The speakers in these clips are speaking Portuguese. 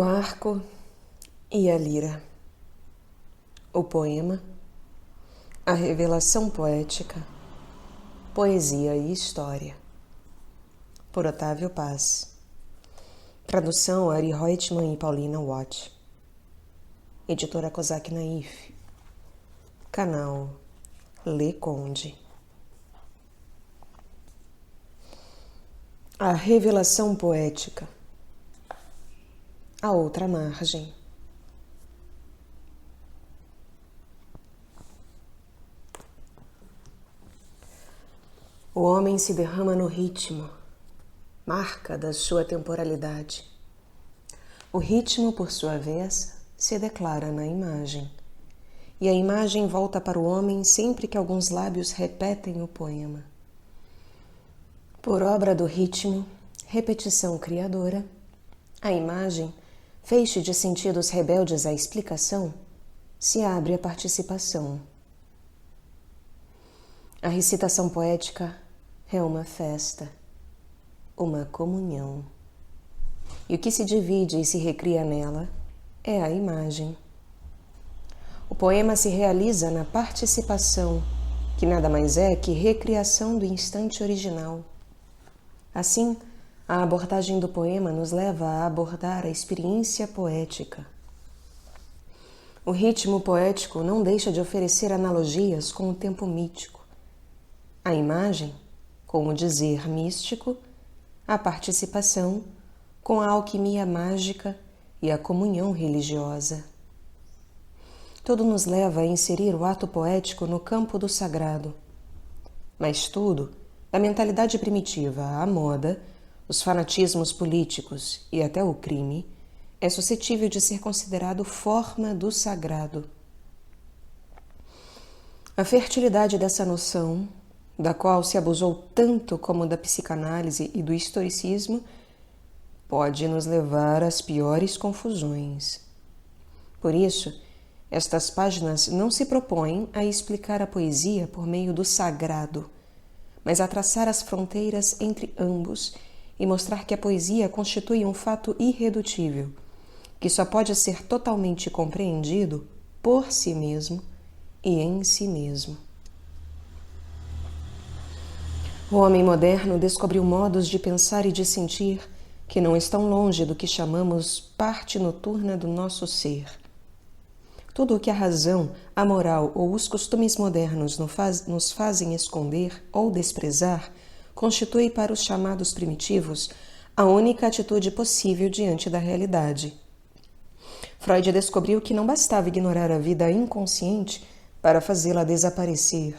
arco e a lira. O poema, a revelação poética, poesia e história. Por Otávio Paz. Tradução Ari Reutemann e Paulina Watt. Editora Kozak Naif. Canal Lê Conde. A revelação poética. A outra margem. O homem se derrama no ritmo, marca da sua temporalidade. O ritmo, por sua vez, se declara na imagem. E a imagem volta para o homem sempre que alguns lábios repetem o poema. Por obra do ritmo, repetição criadora, a imagem, feixe de sentidos rebeldes à explicação, se abre à participação. A recitação poética é uma festa, uma comunhão. E o que se divide e se recria nela é a imagem. O poema se realiza na participação, que nada mais é que recriação do instante original. Assim, a abordagem do poema nos leva a abordar a experiência poética. O ritmo poético não deixa de oferecer analogias com o tempo mítico. A imagem, com o dizer místico, a participação, com a alquimia mágica e a comunhão religiosa. Tudo nos leva a inserir o ato poético no campo do sagrado. Mas tudo, da mentalidade primitiva à moda, os fanatismos políticos e até o crime, é suscetível de ser considerado forma do sagrado. A fertilidade dessa noção, da qual se abusou tanto como da psicanálise e do historicismo, pode nos levar às piores confusões. Por isso, estas páginas não se propõem a explicar a poesia por meio do sagrado, mas a traçar as fronteiras entre ambos e mostrar que a poesia constitui um fato irredutível, que só pode ser totalmente compreendido por si mesmo e em si mesmo. O homem moderno descobriu modos de pensar e de sentir que não estão longe do que chamamos parte noturna do nosso ser. Tudo o que a razão, a moral ou os costumes modernos nos fazem esconder ou desprezar constitui para os chamados primitivos a única atitude possível diante da realidade. Freud descobriu que não bastava ignorar a vida inconsciente para fazê-la desaparecer.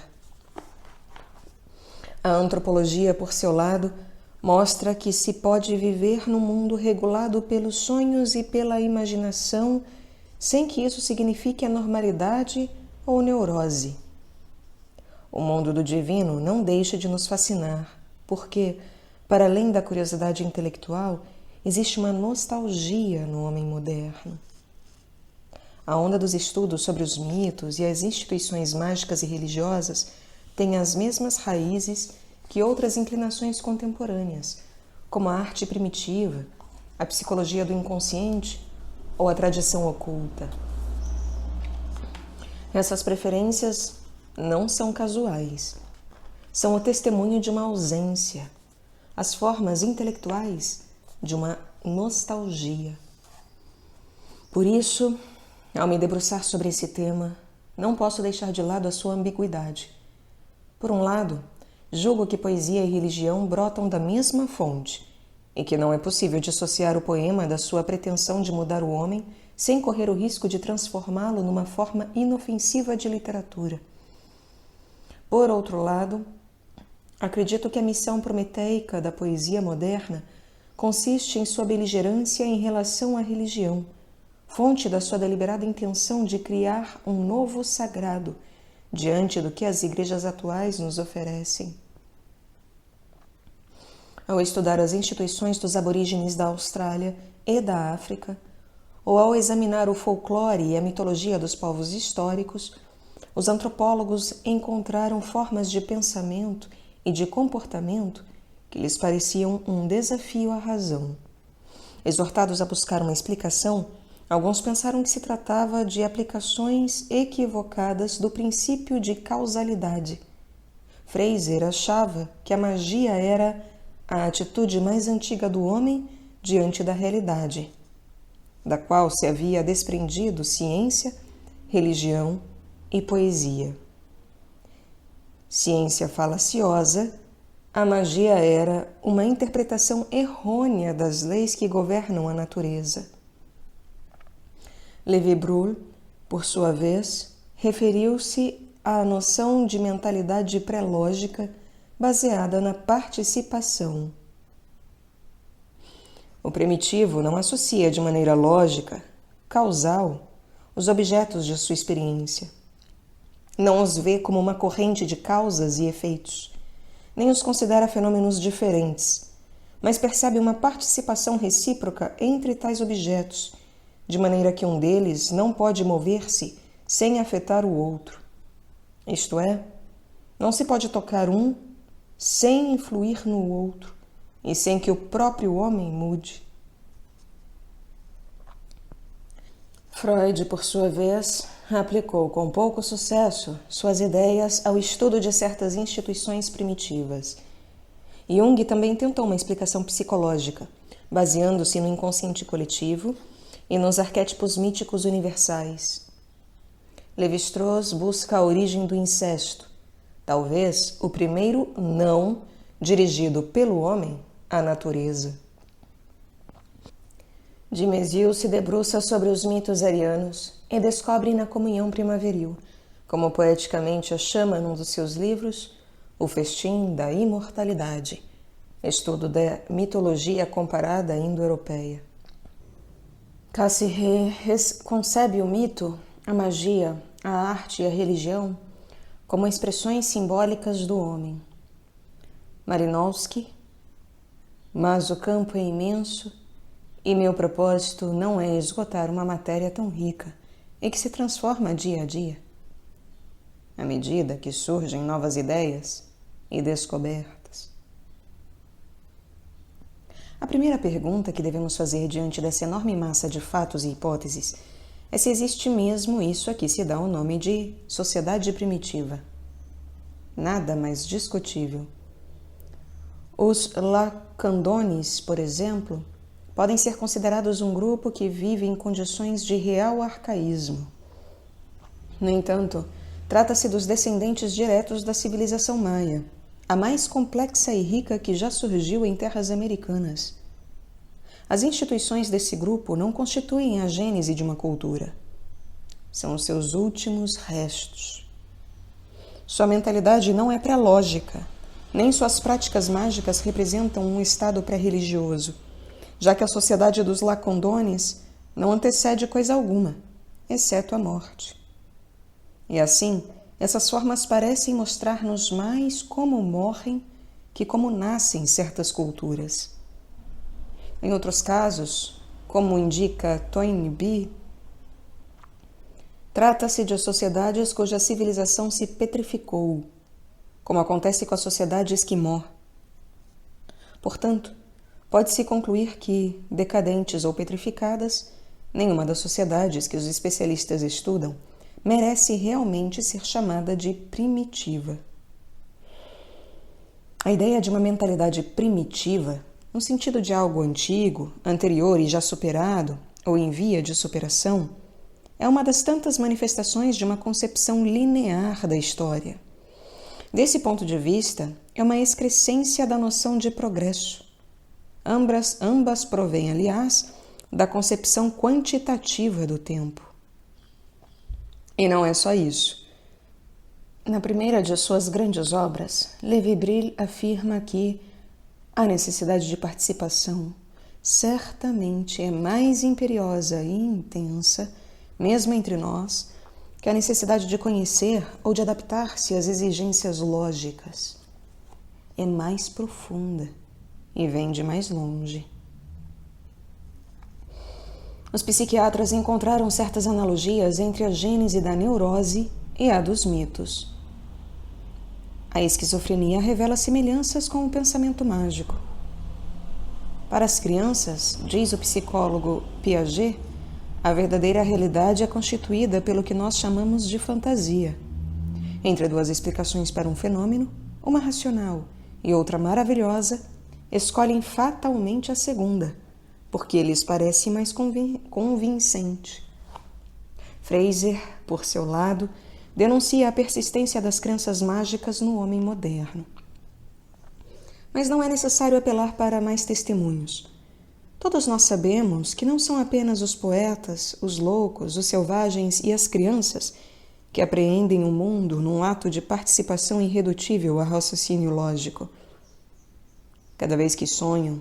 A antropologia, por seu lado, mostra que se pode viver num mundo regulado pelos sonhos e pela imaginação, sem que isso signifique anormalidade ou neurose. O mundo do divino não deixa de nos fascinar, porque, para além da curiosidade intelectual, existe uma nostalgia no homem moderno. A onda dos estudos sobre os mitos e as instituições mágicas e religiosas tem as mesmas raízes que outras inclinações contemporâneas, como a arte primitiva, a psicologia do inconsciente ou a tradição oculta. Essas preferências não são casuais, são o testemunho de uma ausência, as formas intelectuais de uma nostalgia. Por isso, ao me debruçar sobre esse tema, não posso deixar de lado a sua ambiguidade. Por um lado, julgo que poesia e religião brotam da mesma fonte e que não é possível dissociar o poema da sua pretensão de mudar o homem sem correr o risco de transformá-lo numa forma inofensiva de literatura. Por outro lado, acredito que a missão prometeica da poesia moderna consiste em sua beligerância em relação à religião, fonte da sua deliberada intenção de criar um novo sagrado diante do que as igrejas atuais nos oferecem. Ao estudar as instituições dos aborígenes da Austrália e da África, ou ao examinar o folclore e a mitologia dos povos históricos, os antropólogos encontraram formas de pensamento e de comportamento que lhes pareciam um desafio à razão. Exortados a buscar uma explicação, alguns pensaram que se tratava de aplicações equivocadas do princípio de causalidade. Fraser achava que a magia era a atitude mais antiga do homem diante da realidade, da qual se havia desprendido ciência, religião e poesia. Ciência falaciosa, a magia era uma interpretação errônea das leis que governam a natureza. Lévi-Brul, por sua vez, referiu-se à noção de mentalidade pré-lógica baseada na participação. O primitivo não associa de maneira lógica, causal, os objetos de sua experiência. Não os vê como uma corrente de causas e efeitos, nem os considera fenômenos diferentes, mas percebe uma participação recíproca entre tais objetos, de maneira que um deles não pode mover-se sem afetar o outro. Isto é, não se pode tocar um sem influir no outro e sem que o próprio homem mude. Freud, por sua vez, aplicou com pouco sucesso suas ideias ao estudo de certas instituições primitivas. Jung também tentou uma explicação psicológica, baseando-se no inconsciente coletivo e nos arquétipos míticos universais. Lévi-Strauss busca a origem do incesto, talvez o primeiro não dirigido pelo homem à natureza. De Maizière se debruça sobre os mitos arianos e descobre na comunhão primaveril, como poeticamente a chama num dos seus livros, O Festim da Imortalidade, estudo da mitologia comparada indo-europeia. Cassirer concebe o mito, a magia, a arte e a religião como expressões simbólicas do homem. Malinowski, mas o campo é imenso e meu propósito não é esgotar uma matéria tão rica e que se transforma dia a dia, à medida que surgem novas ideias e descobertas. A primeira pergunta que devemos fazer diante dessa enorme massa de fatos e hipóteses é se existe mesmo isso a que se dá o nome de sociedade primitiva. Nada mais discutível. Os Lacandones, por exemplo, podem ser considerados um grupo que vive em condições de real arcaísmo. No entanto, trata-se dos descendentes diretos da civilização maia, a mais complexa e rica que já surgiu em terras americanas. As instituições desse grupo não constituem a gênese de uma cultura. São os seus últimos restos. Sua mentalidade não é pré-lógica, nem suas práticas mágicas representam um estado pré-religioso, já que a sociedade dos Lacandones não antecede coisa alguma, exceto a morte. E assim, essas formas parecem mostrar-nos mais como morrem que como nascem certas culturas. Em outros casos, como indica Toynbee, trata-se de sociedades cuja civilização se petrificou, como acontece com a sociedade esquimó. Portanto, pode-se concluir que, decadentes ou petrificadas, nenhuma das sociedades que os especialistas estudam merece realmente ser chamada de primitiva. A ideia de uma mentalidade primitiva, no sentido de algo antigo, anterior e já superado, ou em via de superação, é uma das tantas manifestações de uma concepção linear da história. Desse ponto de vista, é uma excrescência da noção de progresso. Ambas provêm, aliás, da concepção quantitativa do tempo. E não é só isso. Na primeira de suas grandes obras, Lévi-Brul afirma que a necessidade de participação certamente é mais imperiosa e intensa, mesmo entre nós, que a necessidade de conhecer ou de adaptar-se às exigências lógicas. É mais profunda e vem de mais longe. Os psiquiatras encontraram certas analogias entre a gênese da neurose e a dos mitos. A esquizofrenia revela semelhanças com o pensamento mágico. Para as crianças, diz o psicólogo Piaget, a verdadeira realidade é constituída pelo que nós chamamos de fantasia. Entre duas explicações para um fenômeno, uma racional e outra maravilhosa, escolhem fatalmente a segunda, porque lhes parece mais convincente. Fraser, por seu lado, denuncia a persistência das crenças mágicas no homem moderno. Mas não é necessário apelar para mais testemunhos. Todos nós sabemos que não são apenas os poetas, os loucos, os selvagens e as crianças que apreendem o mundo num ato de participação irredutível a raciocínio lógico. Cada vez que sonham,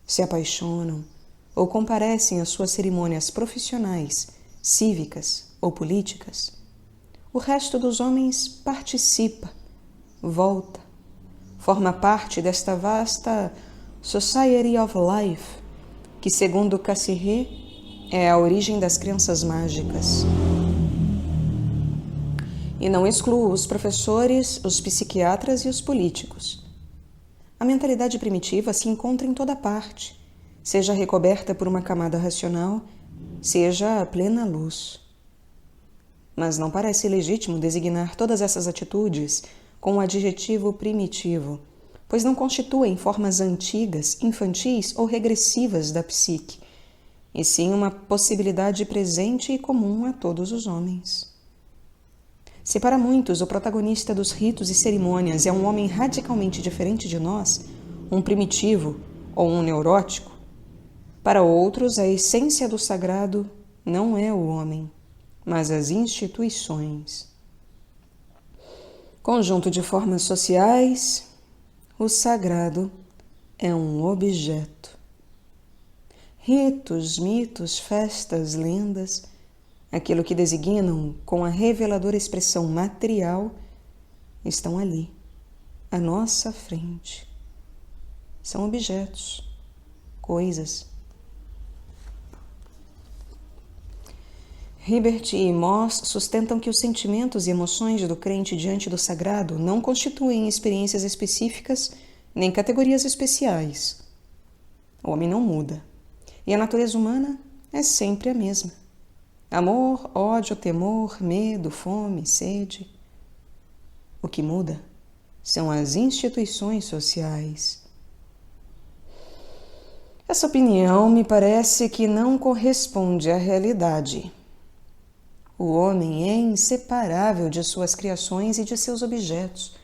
se apaixonam ou comparecem às suas cerimônias profissionais, cívicas ou políticas, o resto dos homens participa, volta, forma parte desta vasta Society of Life, que, segundo Cassirer, é a origem das crenças mágicas. E não excluo os professores, os psiquiatras e os políticos. A mentalidade primitiva se encontra em toda parte, seja recoberta por uma camada racional, seja a plena luz. Mas não parece legítimo designar todas essas atitudes com o adjetivo primitivo, pois não constituem formas antigas, infantis ou regressivas da psique, e sim uma possibilidade presente e comum a todos os homens. Se para muitos o protagonista dos ritos e cerimônias é um homem radicalmente diferente de nós, um primitivo ou um neurótico, para outros a essência do sagrado não é o homem, mas as instituições. Conjunto de formas sociais, o sagrado é um objeto. Ritos, mitos, festas, lendas, aquilo que designam com a reveladora expressão material, estão ali, à nossa frente. São objetos, coisas. Hibbert e Moss sustentam que os sentimentos e emoções do crente diante do sagrado não constituem experiências específicas nem categorias especiais. O homem não muda, e a natureza humana é sempre a mesma. Amor, ódio, temor, medo, fome, sede. O que muda são as instituições sociais. Essa opinião me parece que não corresponde à realidade. O homem é inseparável de suas criações e de seus objetos.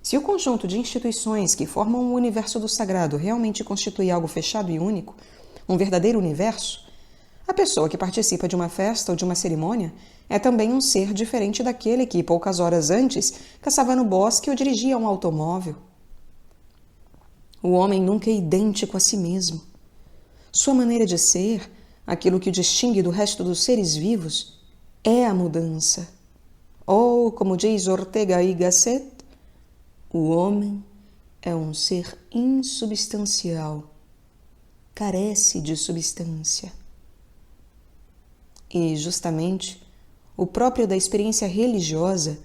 Se o conjunto de instituições que formam o universo do sagrado realmente constitui algo fechado e único, um verdadeiro universo, a pessoa que participa de uma festa ou de uma cerimônia é também um ser diferente daquele que, poucas horas antes, caçava no bosque ou dirigia um automóvel. O homem nunca é idêntico a si mesmo. Sua maneira de ser, aquilo que o distingue do resto dos seres vivos, é a mudança. Ou, como diz Ortega y Gasset, o homem é um ser insubstancial, carece de substância. E, justamente, o próprio da experiência religiosa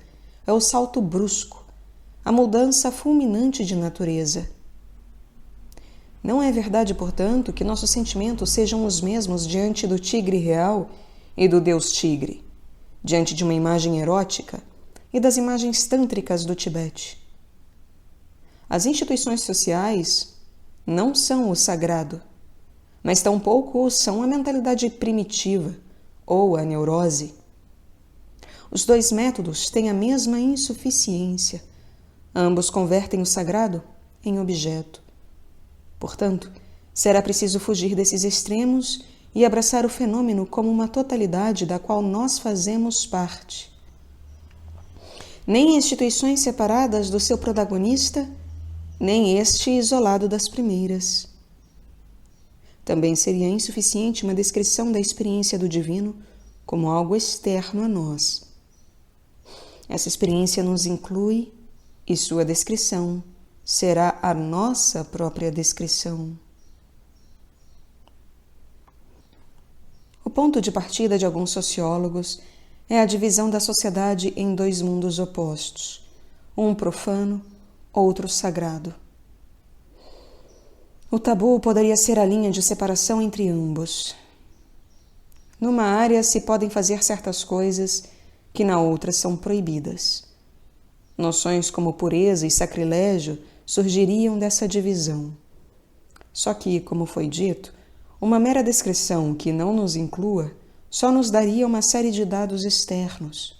é o salto brusco, a mudança fulminante de natureza. Não é verdade, portanto, que nossos sentimentos sejam os mesmos diante do tigre real e do deus tigre, diante de uma imagem erótica e das imagens tântricas do Tibete. As instituições sociais não são o sagrado, mas tampouco são a mentalidade primitiva ou a neurose. Os dois métodos têm a mesma insuficiência. Ambos convertem o sagrado em objeto. Portanto, será preciso fugir desses extremos e abraçar o fenômeno como uma totalidade da qual nós fazemos parte. Nem instituições separadas do seu protagonista, nem este isolado das primeiras. Também seria insuficiente uma descrição da experiência do divino como algo externo a nós. Essa experiência nos inclui e sua descrição será a nossa própria descrição. O ponto de partida de alguns sociólogos é a divisão da sociedade em dois mundos opostos, um profano, outro sagrado. O tabu poderia ser a linha de separação entre ambos. Numa área se podem fazer certas coisas que na outra são proibidas. Noções como pureza e sacrilégio surgiriam dessa divisão. Só que, como foi dito, uma mera descrição que não nos inclua só nos daria uma série de dados externos.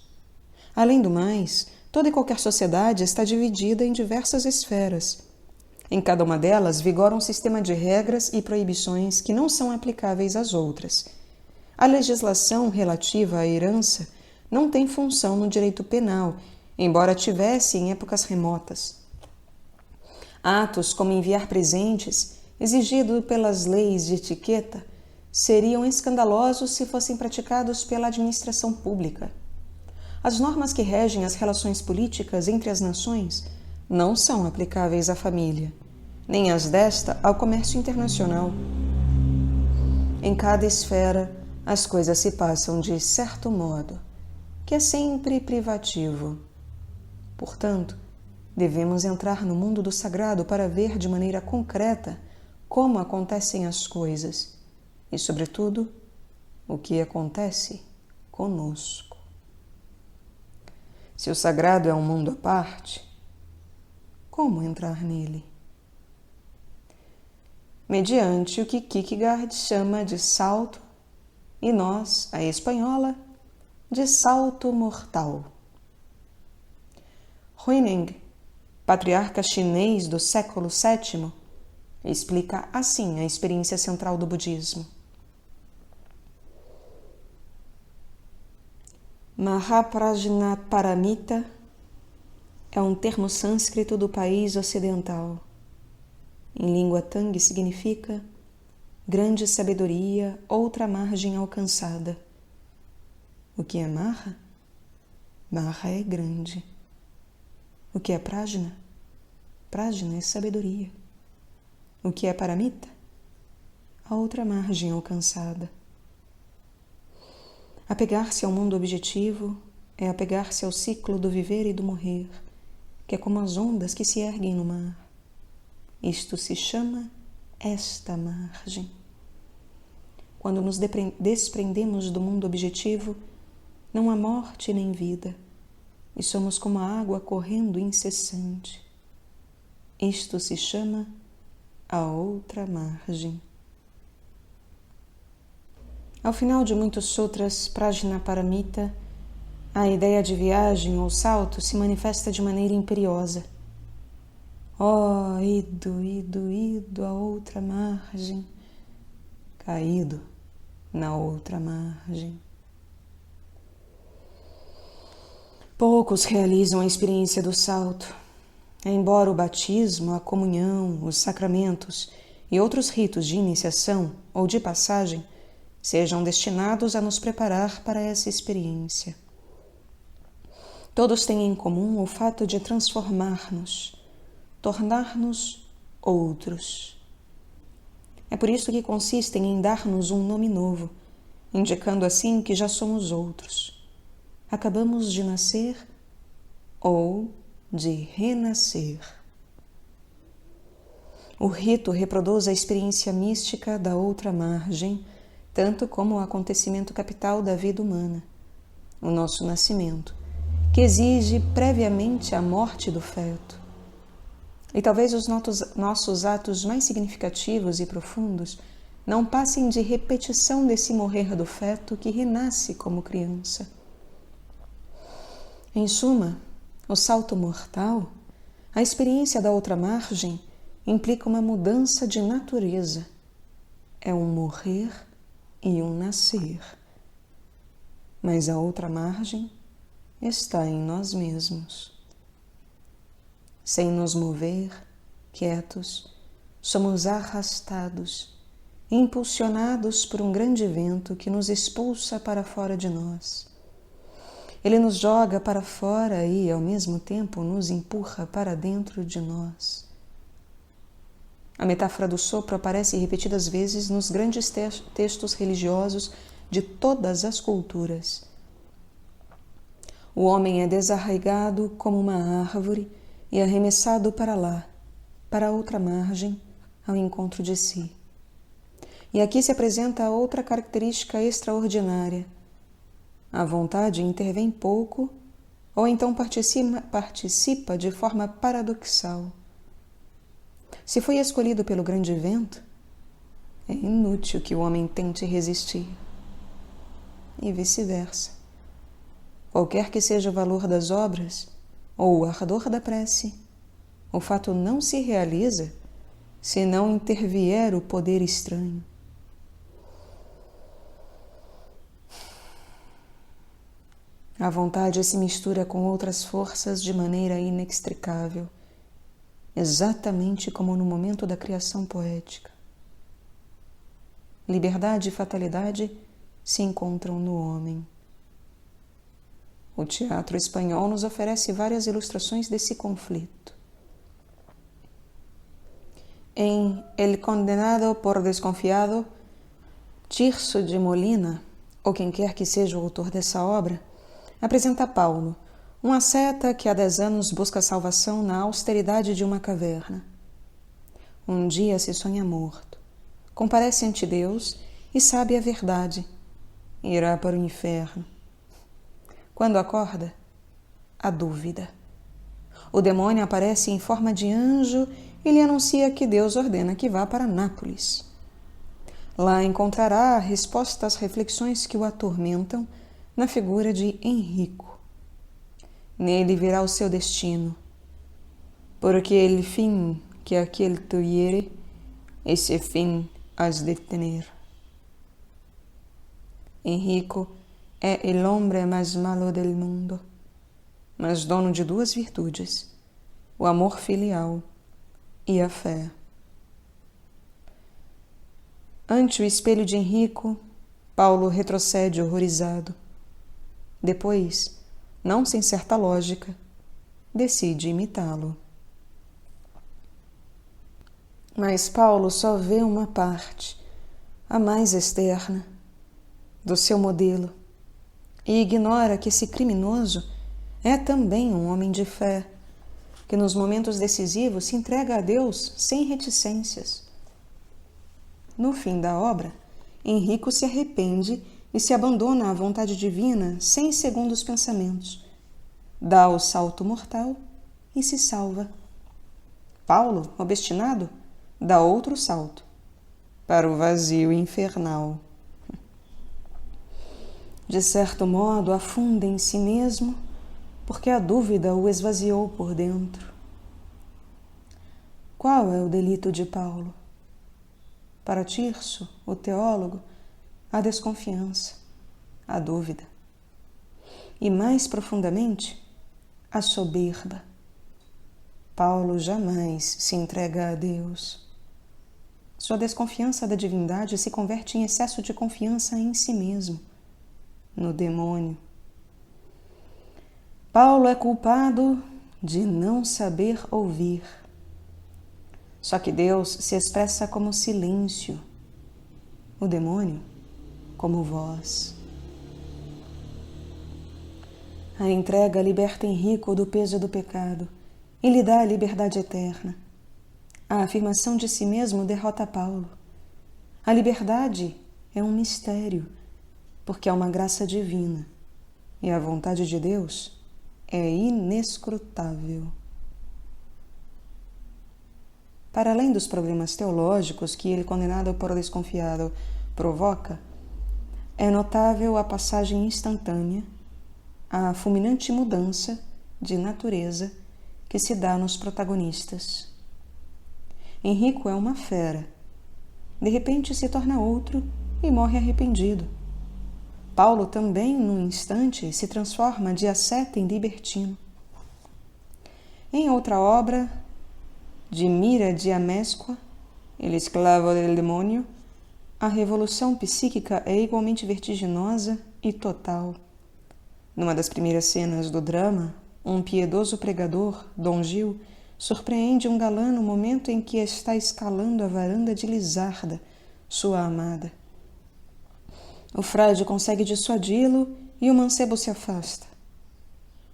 Além do mais, toda e qualquer sociedade está dividida em diversas esferas. Em cada uma delas vigora um sistema de regras e proibições que não são aplicáveis às outras. A legislação relativa à herança não tem função no direito penal, embora tivesse em épocas remotas. Atos como enviar presentes, exigido pelas leis de etiqueta, seriam escandalosos se fossem praticados pela administração pública. As normas que regem as relações políticas entre as nações não são aplicáveis à família, nem as desta ao comércio internacional. Em cada esfera, as coisas se passam de certo modo, que é sempre privativo. Portanto, devemos entrar no mundo do sagrado para ver de maneira concreta como acontecem as coisas e, sobretudo, o que acontece conosco. Se o sagrado é um mundo à parte, como entrar nele? Mediante o que Kierkegaard chama de salto e nós, a espanhola, de salto mortal. Huineng, patriarca chinês do século VII, explica assim a experiência central do budismo. Mahaprajnaparamita é um termo sânscrito do país ocidental. Em língua Tang significa grande sabedoria, outra margem alcançada. O que é Maha? Maha é grande. O que é Prajna? Prajna é sabedoria. O que é Paramita? A outra margem alcançada. Apegar-se ao mundo objetivo é apegar-se ao ciclo do viver e do morrer, que é como as ondas que se erguem no mar. Isto se chama esta margem. Quando nos desprendemos do mundo objetivo, não há morte nem vida, e somos como a água correndo incessante. Isto se chama a outra margem. Ao final de muitos sutras Prajnaparamita, a ideia de viagem ou salto se manifesta de maneira imperiosa. Ido à outra margem, caído na outra margem. Poucos realizam a experiência do salto. Embora o batismo, a comunhão, os sacramentos e outros ritos de iniciação ou de passagem sejam destinados a nos preparar para essa experiência. Todos têm em comum o fato de transformar-nos, tornar-nos outros. É por isso que consistem em dar-nos um nome novo, indicando assim que já somos outros. Acabamos de nascer ou de renascer. O rito reproduz a experiência mística da outra margem, tanto como o acontecimento capital da vida humana, o nosso nascimento, que exige previamente a morte do feto. E talvez os nossos atos mais significativos e profundos não passem de repetição desse morrer do feto que renasce como criança. Em suma, o salto mortal, a experiência da outra margem, implica uma mudança de natureza. É um morrer e um nascer. Mas a outra margem está em nós mesmos. Sem nos mover, quietos, somos arrastados, impulsionados por um grande vento que nos expulsa para fora de nós. Ele nos joga para fora e, ao mesmo tempo, nos empurra para dentro de nós. A metáfora do sopro aparece repetidas vezes nos grandes textos religiosos de todas as culturas. O homem é desarraigado como uma árvore e arremessado para lá, para outra margem, ao encontro de si. E aqui se apresenta outra característica extraordinária. A vontade intervém pouco ou então participa de forma paradoxal. Se foi escolhido pelo grande vento, é inútil que o homem tente resistir. E vice-versa. Qualquer que seja o valor das obras ou o ardor da prece, o fato não se realiza se não intervier o poder estranho. A vontade se mistura com outras forças de maneira inextricável, exatamente como no momento da criação poética. Liberdade e fatalidade se encontram no homem. O teatro espanhol nos oferece várias ilustrações desse conflito. Em El Condenado por Desconfiado, Tirso de Molina, ou quem quer que seja o autor dessa obra, apresenta Paulo, um asceta que há 10 anos busca salvação na austeridade de uma caverna. Um dia se sonha morto, comparece ante Deus e sabe a verdade. Irá para o inferno. Quando acorda, a dúvida. O demônio aparece em forma de anjo e lhe anuncia que Deus ordena que vá para Nápoles. Lá encontrará a resposta às reflexões que o atormentam na figura de Henrico. Nele verá o seu destino. Porque el fin que aquel tuviere, esse fin has de tener. Henrico é el hombre mais malo del mundo, mas dono de 2 virtudes, o amor filial e a fé. Ante o espelho de Henrico, Paulo retrocede horrorizado. Depois, não sem certa lógica, decide imitá-lo. Mas Paulo só vê uma parte, a mais externa, do seu modelo, e ignora que esse criminoso é também um homem de fé, que nos momentos decisivos se entrega a Deus sem reticências. No fim da obra, Henrico se arrepende e se abandona à vontade divina sem segundos pensamentos. Dá o salto mortal e se salva. Paulo, obstinado, dá outro salto para o vazio infernal. De certo modo, afunda em si mesmo, porque a dúvida o esvaziou por dentro. Qual é o delito de Paulo? Para Tirso, o teólogo, a desconfiança, a dúvida. E mais profundamente, a soberba. Paulo jamais se entrega a Deus. Sua desconfiança da divindade se converte em excesso de confiança em si mesmo, no demônio. Paulo é culpado de não saber ouvir. Só que Deus se expressa como silêncio, o demônio como voz. A entrega liberta Henrico do peso do pecado e lhe dá a liberdade eterna. A afirmação de si mesmo derrota Paulo. A liberdade é um mistério, porque é uma graça divina, e a vontade de Deus é inescrutável. Para além dos problemas teológicos que ele, condenado por desconfiado, provoca, é notável a passagem instantânea, a fulminante mudança de natureza que se dá nos protagonistas. Henrico é uma fera. De repente se torna outro e morre arrependido. Paulo também, num instante, se transforma de asceta em libertino. Em outra obra, de Mira de Amesqua, El esclavo del demonio, a revolução psíquica é igualmente vertiginosa e total. Numa das primeiras cenas do drama, um piedoso pregador, Dom Gil, surpreende um galã no momento em que está escalando a varanda de Lisarda, sua amada. O frade consegue dissuadi-lo e o mancebo se afasta.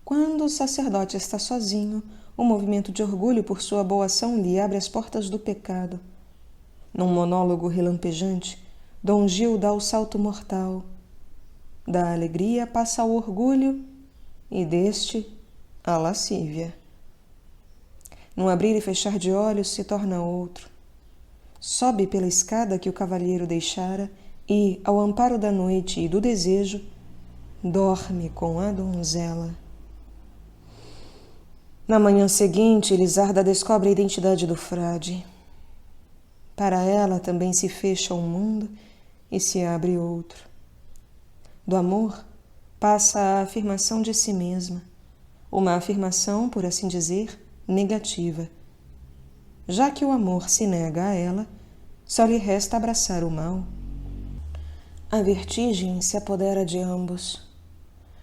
Quando o sacerdote está sozinho, o movimento de orgulho por sua boa ação lhe abre as portas do pecado. Num monólogo relampejante, Dom Gil dá o salto mortal. Da alegria passa ao orgulho e deste à lascívia. Num abrir e fechar de olhos se torna outro. Sobe pela escada que o cavalheiro deixara e, ao amparo da noite e do desejo, dorme com a donzela. Na manhã seguinte, Lisarda descobre a identidade do frade. Para ela também se fecha um mundo e se abre outro. Do amor passa a afirmação de si mesma, uma afirmação, por assim dizer, negativa. Já que o amor se nega a ela, só lhe resta abraçar o mal. A vertigem se apodera de ambos.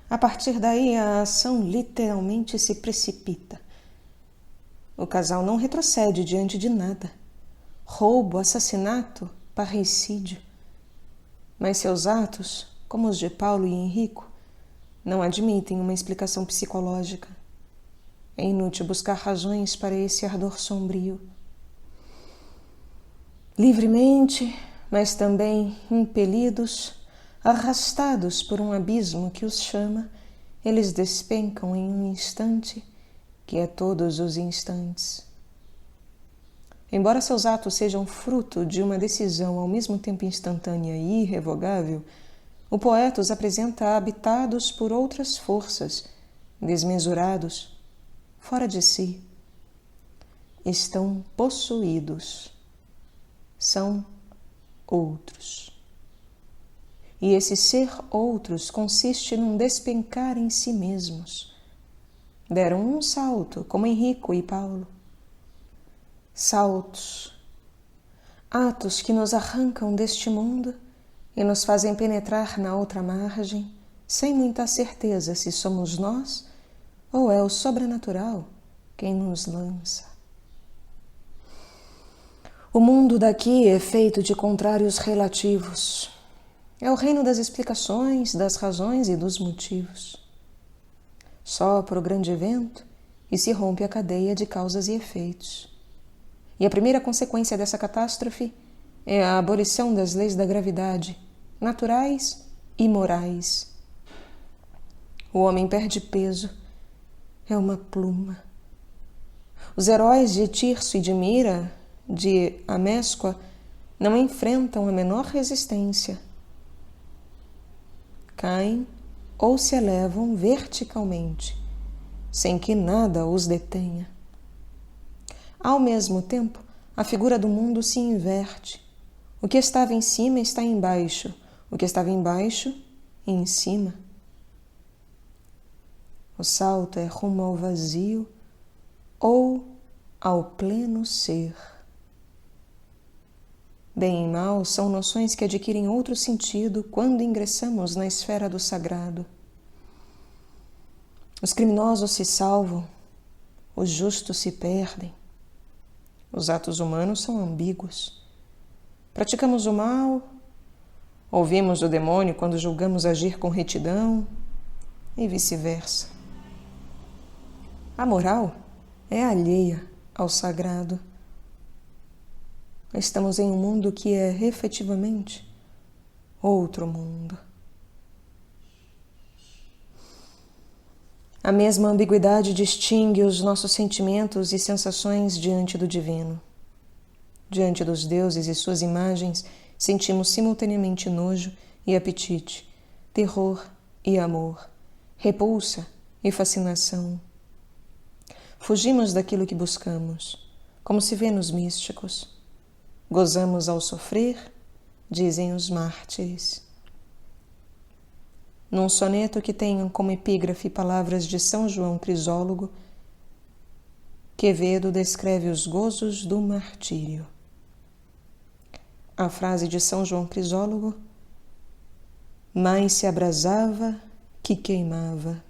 A partir daí, a ação literalmente se precipita. O casal não retrocede diante de nada. Roubo, assassinato, parricídio. Mas seus atos, como os de Paulo e Henrico, não admitem uma explicação psicológica. É inútil buscar razões para esse ardor sombrio. Livremente, mas também impelidos, arrastados por um abismo que os chama, eles despencam em um instante, que é todos os instantes. Embora seus atos sejam fruto de uma decisão ao mesmo tempo instantânea e irrevogável, o poeta os apresenta habitados por outras forças, desmesurados, fora de si. Estão possuídos. São outros. E esse ser outros consiste num despencar em si mesmos. Deram um salto, como Henrico e Paulo. Saltos, atos que nos arrancam deste mundo e nos fazem penetrar na outra margem, sem muita certeza se somos nós ou é o sobrenatural quem nos lança. O mundo daqui é feito de contrários relativos. É o reino das explicações, das razões e dos motivos. Sopra o grande vento e se rompe a cadeia de causas e efeitos. E a primeira consequência dessa catástrofe é a abolição das leis da gravidade, naturais e morais. O homem perde peso, é uma pluma. Os heróis de Tirso e de Mira, de Améscoa, não enfrentam a menor resistência. Caem ou se elevam verticalmente, sem que nada os detenha. Ao mesmo tempo, a figura do mundo se inverte. O que estava em cima está embaixo, o que estava embaixo, em cima. O salto é rumo ao vazio ou ao pleno ser. Bem e mal são noções que adquirem outro sentido quando ingressamos na esfera do sagrado. Os criminosos se salvam, os justos se perdem. Os atos humanos são ambíguos. Praticamos o mal, ouvimos o demônio quando julgamos agir com retidão e vice-versa. A moral é alheia ao sagrado. Estamos em um mundo que é efetivamente outro mundo. A mesma ambiguidade distingue os nossos sentimentos e sensações diante do divino. Diante dos deuses e suas imagens, sentimos simultaneamente nojo e apetite, terror e amor, repulsa e fascinação. Fugimos daquilo que buscamos, como se vê nos místicos. Gozamos ao sofrer, dizem os mártires. Num soneto que tem como epígrafe palavras de São João Crisólogo, Quevedo descreve os gozos do martírio. A frase de São João Crisólogo: mais se abrasava que queimava.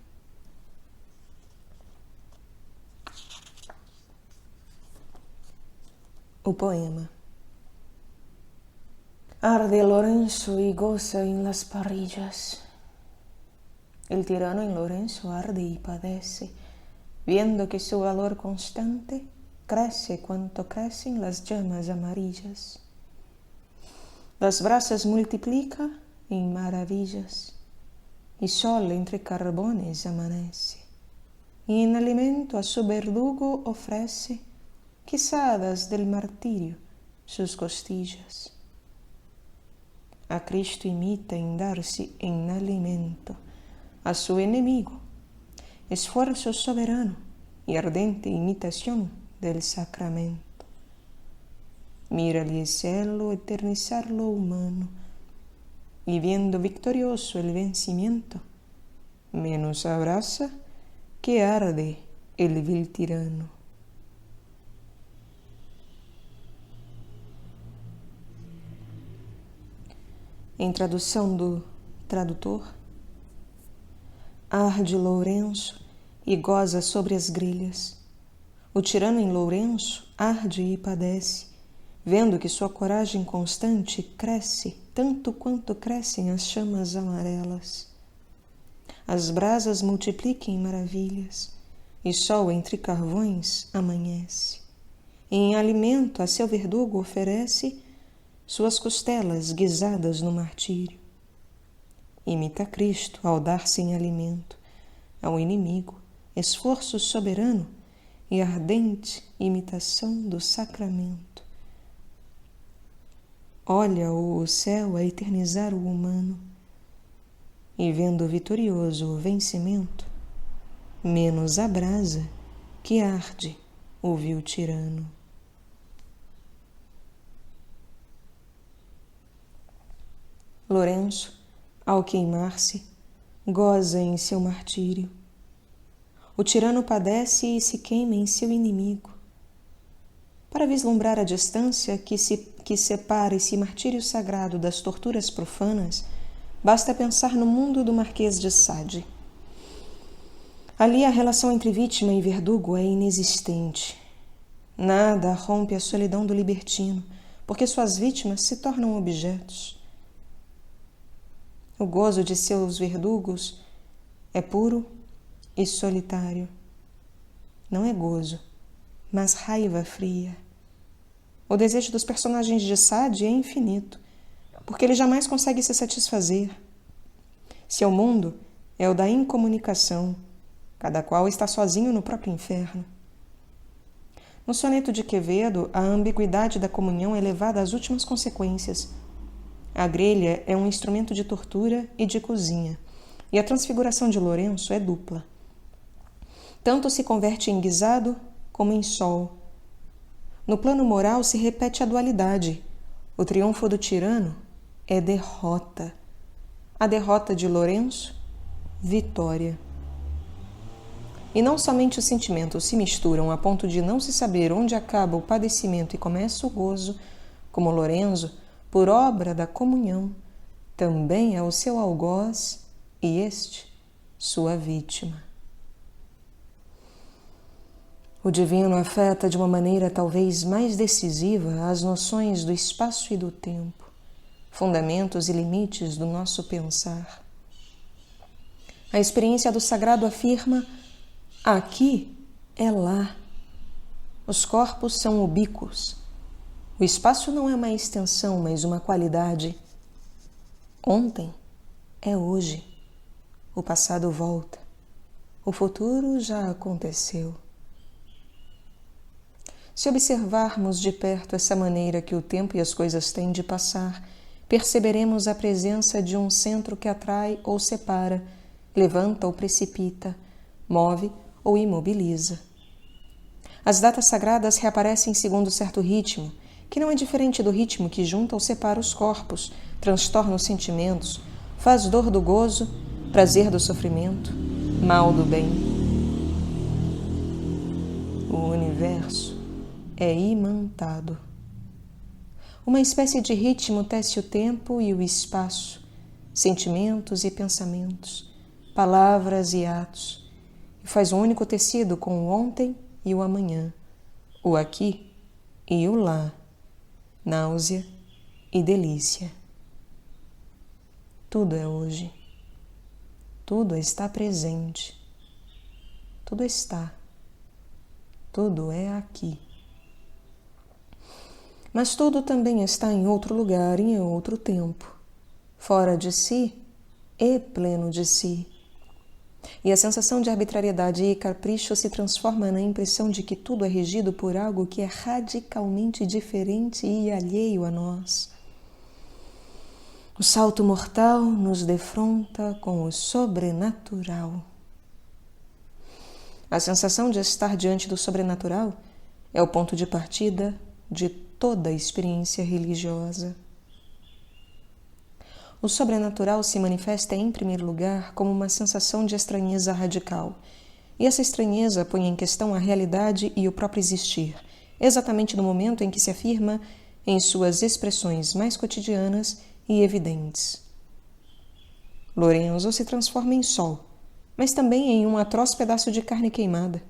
O poema. Arde Lorenzo y goza en las parrillas. El tirano en Lorenzo arde y padece, viendo que su valor constante crece cuanto crecen las llamas amarillas. Las brasas multiplica em maravillas, e sol entre carbones amanece, e em alimento a su verdugo ofrece, quizadas del martirio, sus costillas. A Cristo imita em dar-se em alimento a su enemigo, esfuerzo soberano y ardente imitación del sacramento. Mírale el cielo eternizar lo humano, y viendo victorioso el vencimiento, menos abraza que arde el vil tirano. Em tradução do tradutor, arde Lourenço e goza sobre as grelhas. O tirano em Lourenço arde e padece, vendo que sua coragem constante cresce tanto quanto crescem as chamas amarelas. As brasas multipliquem maravilhas, e sol entre carvões amanhece. E em alimento a seu verdugo oferece suas costelas guisadas no martírio. Imita Cristo ao dar-se em alimento ao inimigo, esforço soberano e ardente imitação do sacramento. Olha o céu a eternizar o humano, e vendo vitorioso o vencimento, menos a brasa que arde o vil tirano. Lourenço, ao queimar-se, goza em seu martírio. O tirano padece e se queima em seu inimigo. Para vislumbrar a distância que separa esse martírio sagrado das torturas profanas, basta pensar no mundo do Marquês de Sade. Ali a relação entre vítima e verdugo é inexistente. Nada rompe a solidão do libertino, porque suas vítimas se tornam objetos. O gozo de seus verdugos é puro e solitário. Não é gozo, mas raiva fria. O desejo dos personagens de Sade é infinito, porque ele jamais consegue se satisfazer. Seu mundo é o da incomunicação, cada qual está sozinho no próprio inferno. No soneto de Quevedo, a ambiguidade da comunhão é levada às últimas consequências. A grelha é um instrumento de tortura e de cozinha, e a transfiguração de Lourenço é dupla. Tanto se converte em guisado como em sol. No plano moral se repete a dualidade. O triunfo do tirano é derrota. A derrota de Lourenço, vitória. E não somente os sentimentos se misturam a ponto de não se saber onde acaba o padecimento e começa o gozo, como Lourenço, por obra da comunhão, também é o seu algoz e este, sua vítima. O divino afeta de uma maneira talvez mais decisiva as noções do espaço e do tempo, fundamentos e limites do nosso pensar. A experiência do sagrado afirma: aqui é lá. Os corpos são ubíquos. O espaço não é uma extensão, mas uma qualidade. Ontem é hoje. O passado volta. O futuro já aconteceu. Se observarmos de perto essa maneira que o tempo e as coisas têm de passar, perceberemos a presença de um centro que atrai ou separa, levanta ou precipita, move ou imobiliza. As datas sagradas reaparecem segundo certo ritmo, que não é diferente do ritmo que junta ou separa os corpos, transtorna os sentimentos, faz dor do gozo, prazer do sofrimento, mal do bem. O universo é imantado. Uma espécie de ritmo tece o tempo e o espaço, sentimentos e pensamentos, palavras e atos, e faz um único tecido com o ontem e o amanhã, o aqui e o lá, náusea e delícia. Tudo é hoje. Tudo está presente. Tudo está. Tudo é aqui. Mas tudo também está em outro lugar e em outro tempo, fora de si e pleno de si. E a sensação de arbitrariedade e capricho se transforma na impressão de que tudo é regido por algo que é radicalmente diferente e alheio a nós. O salto mortal nos defronta com o sobrenatural. A sensação de estar diante do sobrenatural é o ponto de partida de toda a experiência religiosa. O sobrenatural se manifesta, em primeiro lugar, como uma sensação de estranheza radical. E essa estranheza põe em questão a realidade e o próprio existir, exatamente no momento em que se afirma em suas expressões mais cotidianas e evidentes. Lorenzo se transforma em sol, mas também em um atroz pedaço de carne queimada.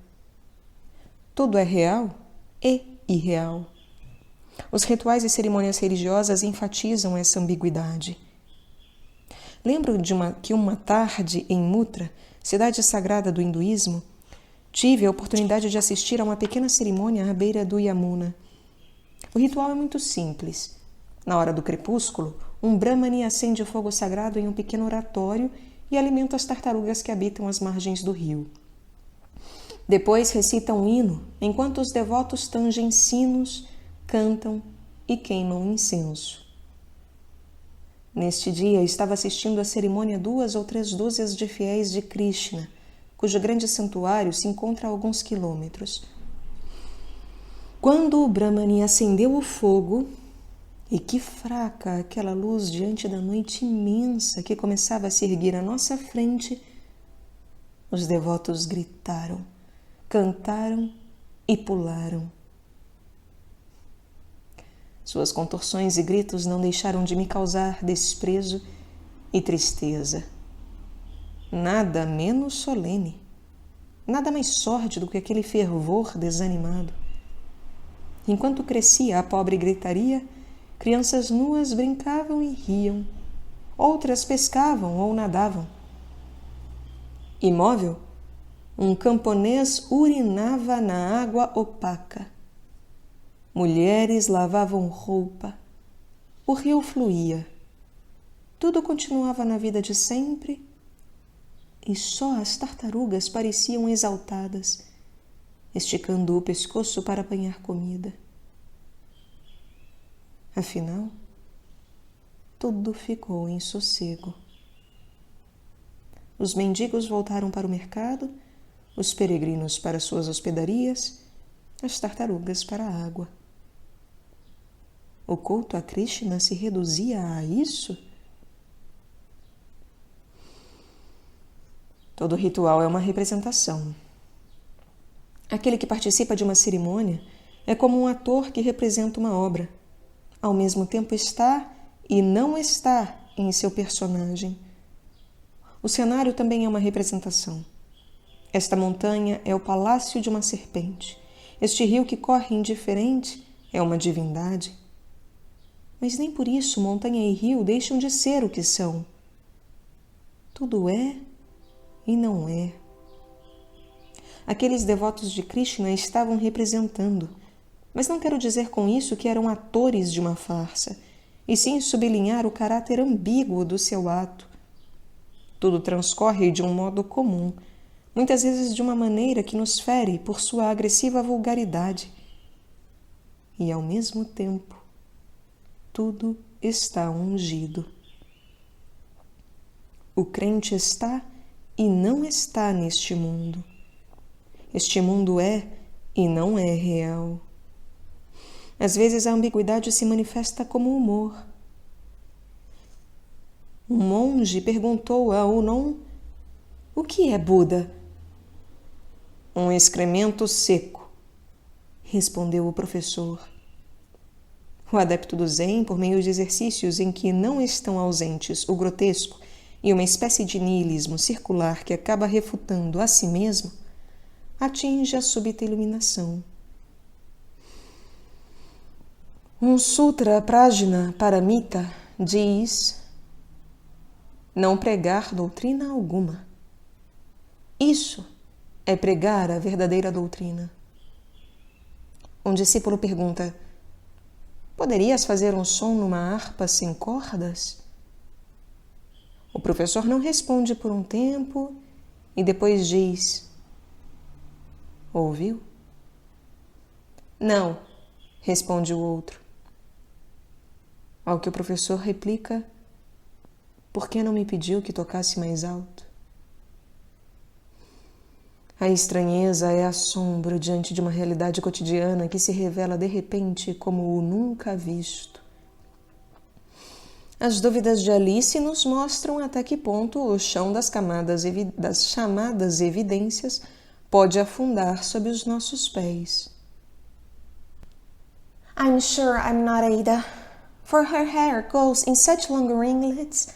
Tudo é real e irreal. Os rituais e cerimônias religiosas enfatizam essa ambiguidade. Lembro que uma tarde em Mutra, cidade sagrada do hinduísmo, tive a oportunidade de assistir a uma pequena cerimônia à beira do Yamuna. O ritual é muito simples. Na hora do crepúsculo, um brahmani acende o fogo sagrado em um pequeno oratório e alimenta as tartarugas que habitam as margens do rio. Depois recita um hino, enquanto os devotos tangem sinos, cantam e queimam incenso. Neste dia, estava assistindo à cerimônia 2 ou 3 dúzias de fiéis de Krishna, cujo grande santuário se encontra a alguns quilômetros. Quando o Brahmani acendeu o fogo, e que fraca aquela luz diante da noite imensa que começava a se erguer à nossa frente, os devotos gritaram, cantaram e pularam. Suas contorções e gritos não deixaram de me causar desprezo e tristeza. Nada menos solene, nada mais sórdido que aquele fervor desanimado. Enquanto crescia a pobre gritaria, crianças nuas brincavam e riam, outras pescavam ou nadavam. Imóvel, um camponês urinava na água opaca. Mulheres lavavam roupa. O rio fluía. Tudo continuava na vida de sempre e só as tartarugas pareciam exaltadas, esticando o pescoço para apanhar comida. Afinal, tudo ficou em sossego. Os mendigos voltaram para o mercado, os peregrinos para suas hospedarias, as tartarugas para a água. O culto a Krishna se reduzia a isso? Todo ritual é uma representação. Aquele que participa de uma cerimônia é como um ator que representa uma obra. Ao mesmo tempo está e não está em seu personagem. O cenário também é uma representação. Esta montanha é o palácio de uma serpente. Este rio que corre indiferente é uma divindade. Mas nem por isso montanha e rio deixam de ser o que são. Tudo é e não é. Aqueles devotos de Krishna estavam representando, mas não quero dizer com isso que eram atores de uma farsa, e sim sublinhar o caráter ambíguo do seu ato. Tudo transcorre de um modo comum, muitas vezes de uma maneira que nos fere por sua agressiva vulgaridade. E, ao mesmo tempo, tudo está ungido. O crente está e não está neste mundo. Este mundo é e não é real. Às vezes a ambiguidade se manifesta como humor. Um monge perguntou a Unon: "O que é Buda?" "Um excremento seco", respondeu o professor. O adepto do Zen, por meio de exercícios em que não estão ausentes o grotesco e uma espécie de niilismo circular que acaba refutando a si mesmo, atinge a súbita iluminação. Um Sutra Prajna Paramita diz: não pregar doutrina alguma. Isso é pregar a verdadeira doutrina. Um discípulo pergunta: Poderias fazer um som numa harpa sem cordas? O professor não responde por um tempo e depois diz: ouviu? Não, responde o outro. Ao que o professor replica: por que não me pediu que tocasse mais alto? A estranheza é assombro diante de uma realidade cotidiana que se revela de repente como o nunca visto. As dúvidas de Alice nos mostram até que ponto o chão das chamadas evidências pode afundar sob os nossos pés. I'm sure I'm not Ada, for her hair goes in such long ringlets,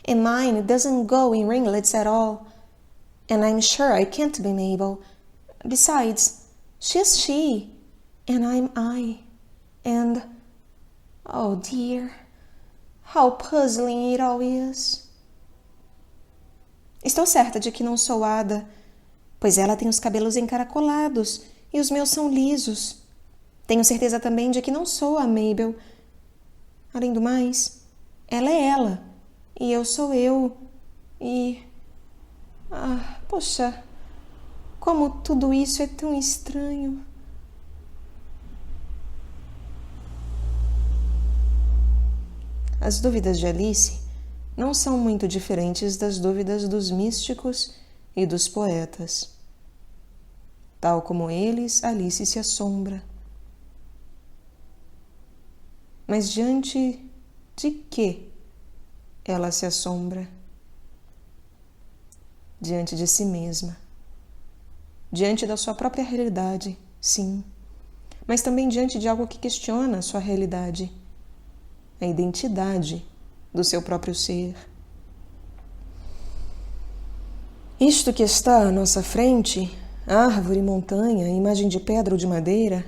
and mine doesn't go in ringlets at all. And I'm sure I can't be Mabel. Besides, she's she, and I'm I. And, oh dear, how puzzling it all is. Estou certa de que não sou Ada, pois ela tem os cabelos encaracolados e os meus são lisos. Tenho certeza também de que não sou a Mabel. Além do mais, ela é ela, e eu sou eu, e... poxa, como tudo isso é tão estranho. As dúvidas de Alice não são muito diferentes das dúvidas dos místicos e dos poetas. Tal como eles, Alice se assombra. Mas diante de que ela se assombra? Diante de si mesma. Diante da sua própria realidade, sim. Mas também diante de algo que questiona a sua realidade. A identidade do seu próprio ser. Isto que está à nossa frente, árvore, montanha, imagem de pedra ou de madeira,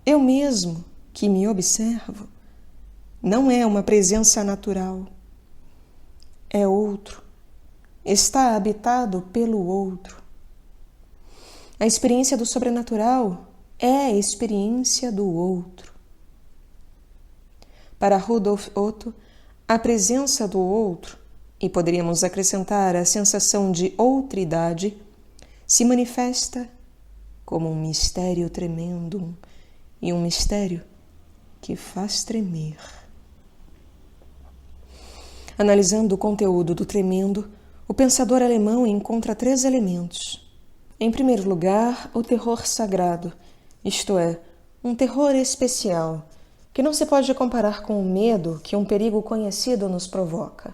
eu mesmo que me observo, não é uma presença natural. É outro. Está habitado pelo outro. A experiência do sobrenatural é a experiência do outro. Para Rudolf Otto, a presença do outro, e poderíamos acrescentar a sensação de outridade, se manifesta como um mistério tremendo e um mistério que faz tremer. Analisando o conteúdo do tremendo, o pensador alemão encontra 3 elementos. Em primeiro lugar, o terror sagrado, isto é, um terror especial, que não se pode comparar com o medo que um perigo conhecido nos provoca.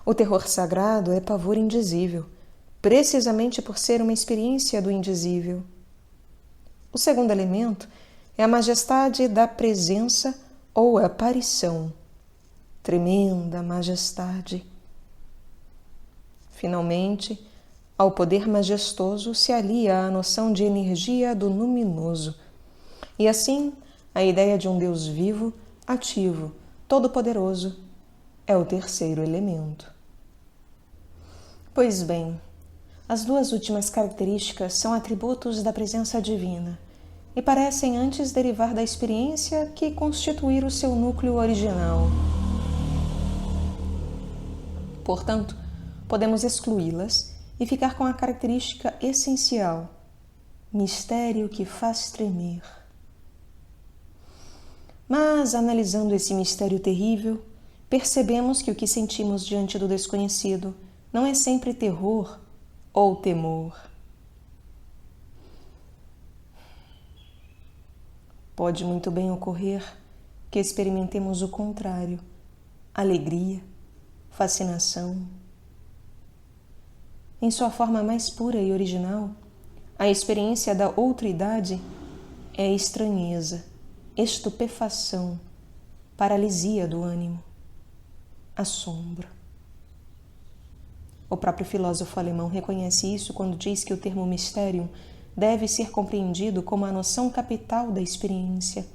O terror sagrado é pavor indizível, precisamente por ser uma experiência do indizível. O segundo elemento é a majestade da presença ou aparição. Tremenda majestade. Finalmente, ao poder majestoso se alia a noção de energia do luminoso, e assim a ideia de um Deus vivo, ativo, todo-poderoso, é o terceiro elemento. Pois bem, as 2 últimas características são atributos da presença divina e parecem antes derivar da experiência que constituir o seu núcleo original. Portanto, podemos excluí-las e ficar com a característica essencial, mistério que faz tremer. Mas, analisando esse mistério terrível, percebemos que o que sentimos diante do desconhecido não é sempre terror ou temor. Pode muito bem ocorrer que experimentemos o contrário, alegria, fascinação. Em sua forma mais pura e original, a experiência da outridade é estranheza, estupefação, paralisia do ânimo, assombro. O próprio filósofo alemão reconhece isso quando diz que o termo mysterium deve ser compreendido como a noção capital da experiência.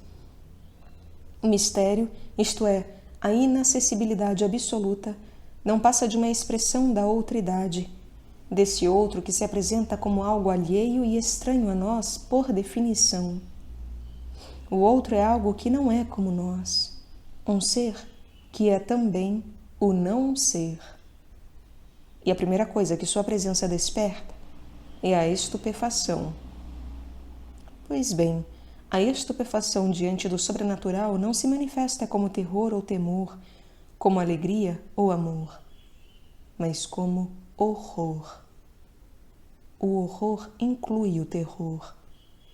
O mistério, isto é, a inacessibilidade absoluta, não passa de uma expressão da outridade, desse outro que se apresenta como algo alheio e estranho a nós por definição. O outro é algo que não é como nós, um ser que é também o não ser. E a primeira coisa que sua presença desperta é a estupefação. Pois bem, a estupefação diante do sobrenatural não se manifesta como terror ou temor, como alegria ou amor, mas como horror. O horror inclui o terror,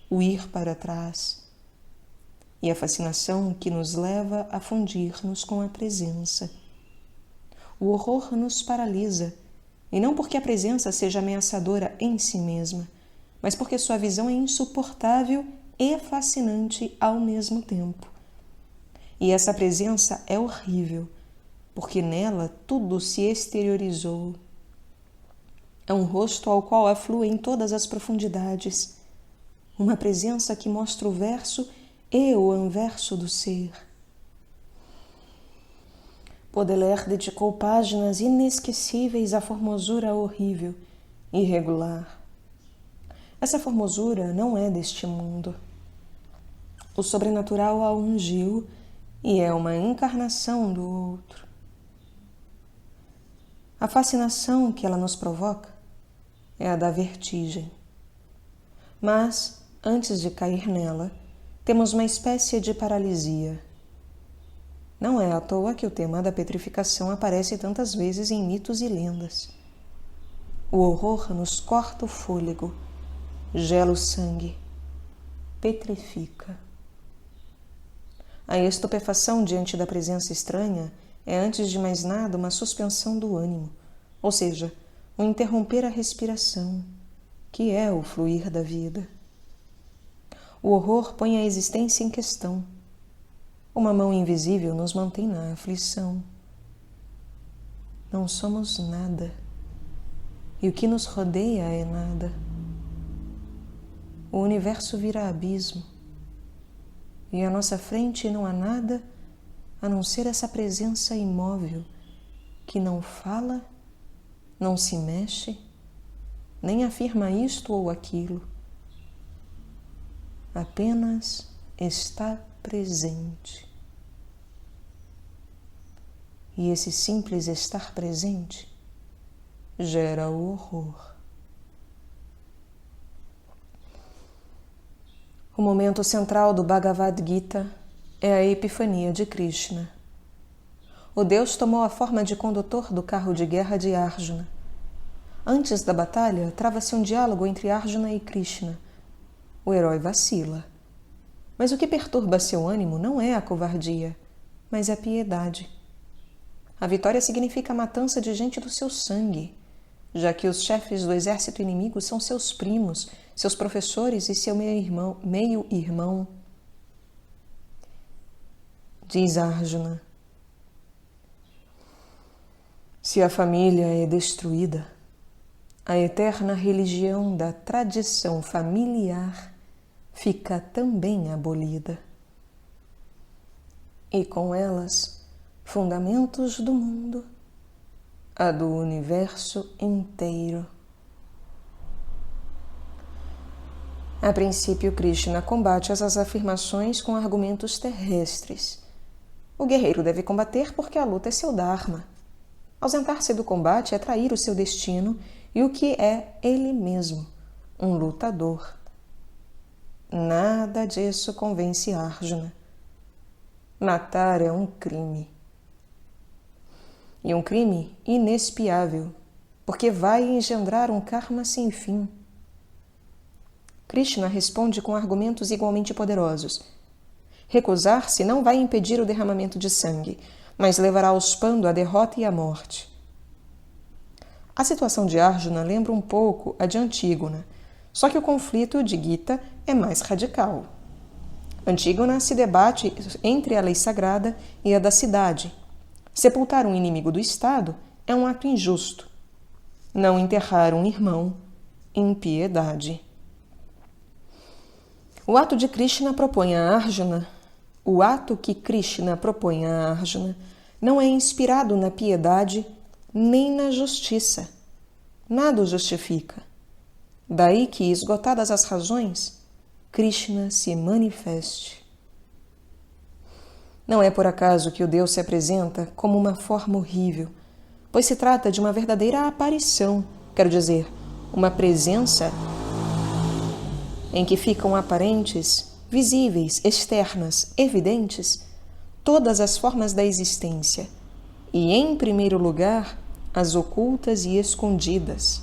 o ir para trás, e a fascinação que nos leva a fundir-nos com a presença. O horror nos paralisa, e não porque a presença seja ameaçadora em si mesma, mas porque sua visão é insuportável e fascinante ao mesmo tempo. E essa presença é horrível, porque nela tudo se exteriorizou. É um rosto ao qual afluem todas as profundidades, uma presença que mostra o verso e o anverso do ser. Baudelaire dedicou páginas inesquecíveis à formosura horrível, irregular. Essa formosura não é deste mundo. O sobrenatural a ungiu e é uma encarnação do outro. A fascinação que ela nos provoca é a da vertigem. Mas, antes de cair nela, temos uma espécie de paralisia. Não é à toa que o tema da petrificação aparece tantas vezes em mitos e lendas. O horror nos corta o fôlego, gela o sangue, petrifica. A estupefação diante da presença estranha é, antes de mais nada, uma suspensão do ânimo, ou seja, um interromper a respiração, que é o fluir da vida. O horror põe a existência em questão. Uma mão invisível nos mantém na aflição. Não somos nada, e o que nos rodeia é nada. O universo vira abismo, e à nossa frente não há nada a não ser essa presença imóvel que não fala, não se mexe, nem afirma isto ou aquilo. Apenas está presente. E esse simples estar presente gera o horror. O momento central do Bhagavad Gita é a epifania de Krishna. O Deus tomou a forma de condutor do carro de guerra de Arjuna. Antes da batalha, trava-se um diálogo entre Arjuna e Krishna. O herói vacila. Mas o que perturba seu ânimo não é a covardia, mas a piedade. A vitória significa a matança de gente do seu sangue, já que os chefes do exército inimigo são seus primos, seus professores e seu meio-irmão. Diz Arjuna: se a família é destruída, a eterna religião da tradição familiar fica também abolida. E com elas, fundamentos do mundo, a do universo inteiro. A princípio, Krishna combate essas afirmações com argumentos terrestres. O guerreiro deve combater porque a luta é seu dharma. Ausentar-se do combate é trair o seu destino e o que é ele mesmo, um lutador. Nada disso convence Arjuna. Matar é um crime. E um crime inexpiável, porque vai engendrar um karma sem fim. Krishna responde com argumentos igualmente poderosos. Recusar-se não vai impedir o derramamento de sangue, mas levará aos Pandu a derrota e a morte. A situação de Arjuna lembra um pouco a de Antígona, só que o conflito de Gita é mais radical. Antígona se debate entre a lei sagrada e a da cidade. Sepultar um inimigo do Estado é um ato injusto. Não enterrar um irmão, impiedade. O ato que Krishna propõe a Arjuna não é inspirado na piedade nem na justiça. Nada o justifica. Daí que, esgotadas as razões, Krishna se manifeste. Não é por acaso que o Deus se apresenta como uma forma horrível, pois se trata de uma verdadeira aparição, quero dizer, uma presença em que ficam aparentes, visíveis, externas, evidentes, todas as formas da existência, e, em primeiro lugar, as ocultas e escondidas.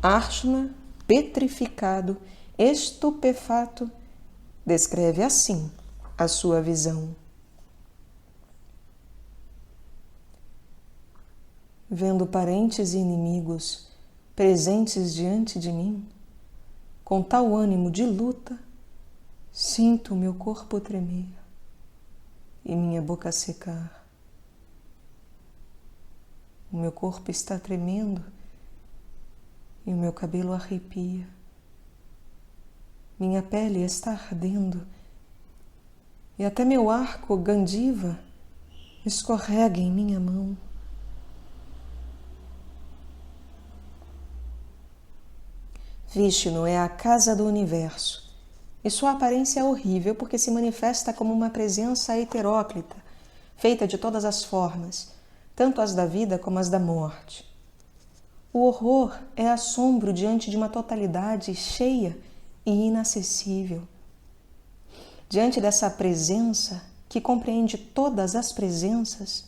Arjuna, petrificado, estupefato, descreve assim a sua visão. Vendo parentes e inimigos presentes diante de mim, com tal ânimo de luta, sinto o meu corpo tremer e minha boca secar. O meu corpo está tremendo e o meu cabelo arrepia. Minha pele está ardendo e até meu arco gandiva escorrega em minha mão. Vishnu é a casa do universo e sua aparência é horrível porque se manifesta como uma presença heteróclita, feita de todas as formas, tanto as da vida como as da morte. O horror é assombro diante de uma totalidade cheia e inacessível. Diante dessa presença, que compreende todas as presenças,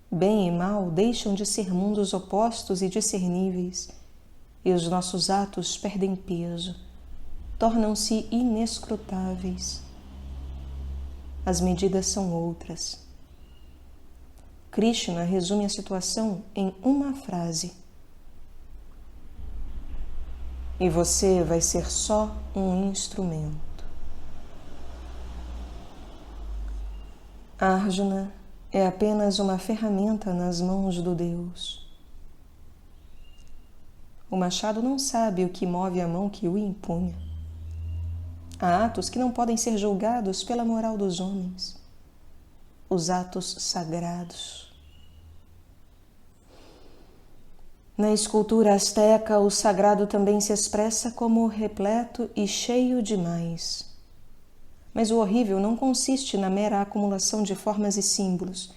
bem e mal deixam de ser mundos opostos e discerníveis, e os nossos atos perdem peso, tornam-se inescrutáveis. As medidas são outras. Krishna resume a situação em uma frase: e você vai ser só um instrumento. Arjuna é apenas uma ferramenta nas mãos do Deus. O machado não sabe o que move a mão que o empunha. Há atos que não podem ser julgados pela moral dos homens. Os atos sagrados. Na escultura asteca, o sagrado também se expressa como repleto e cheio demais. Mas o horrível não consiste na mera acumulação de formas e símbolos,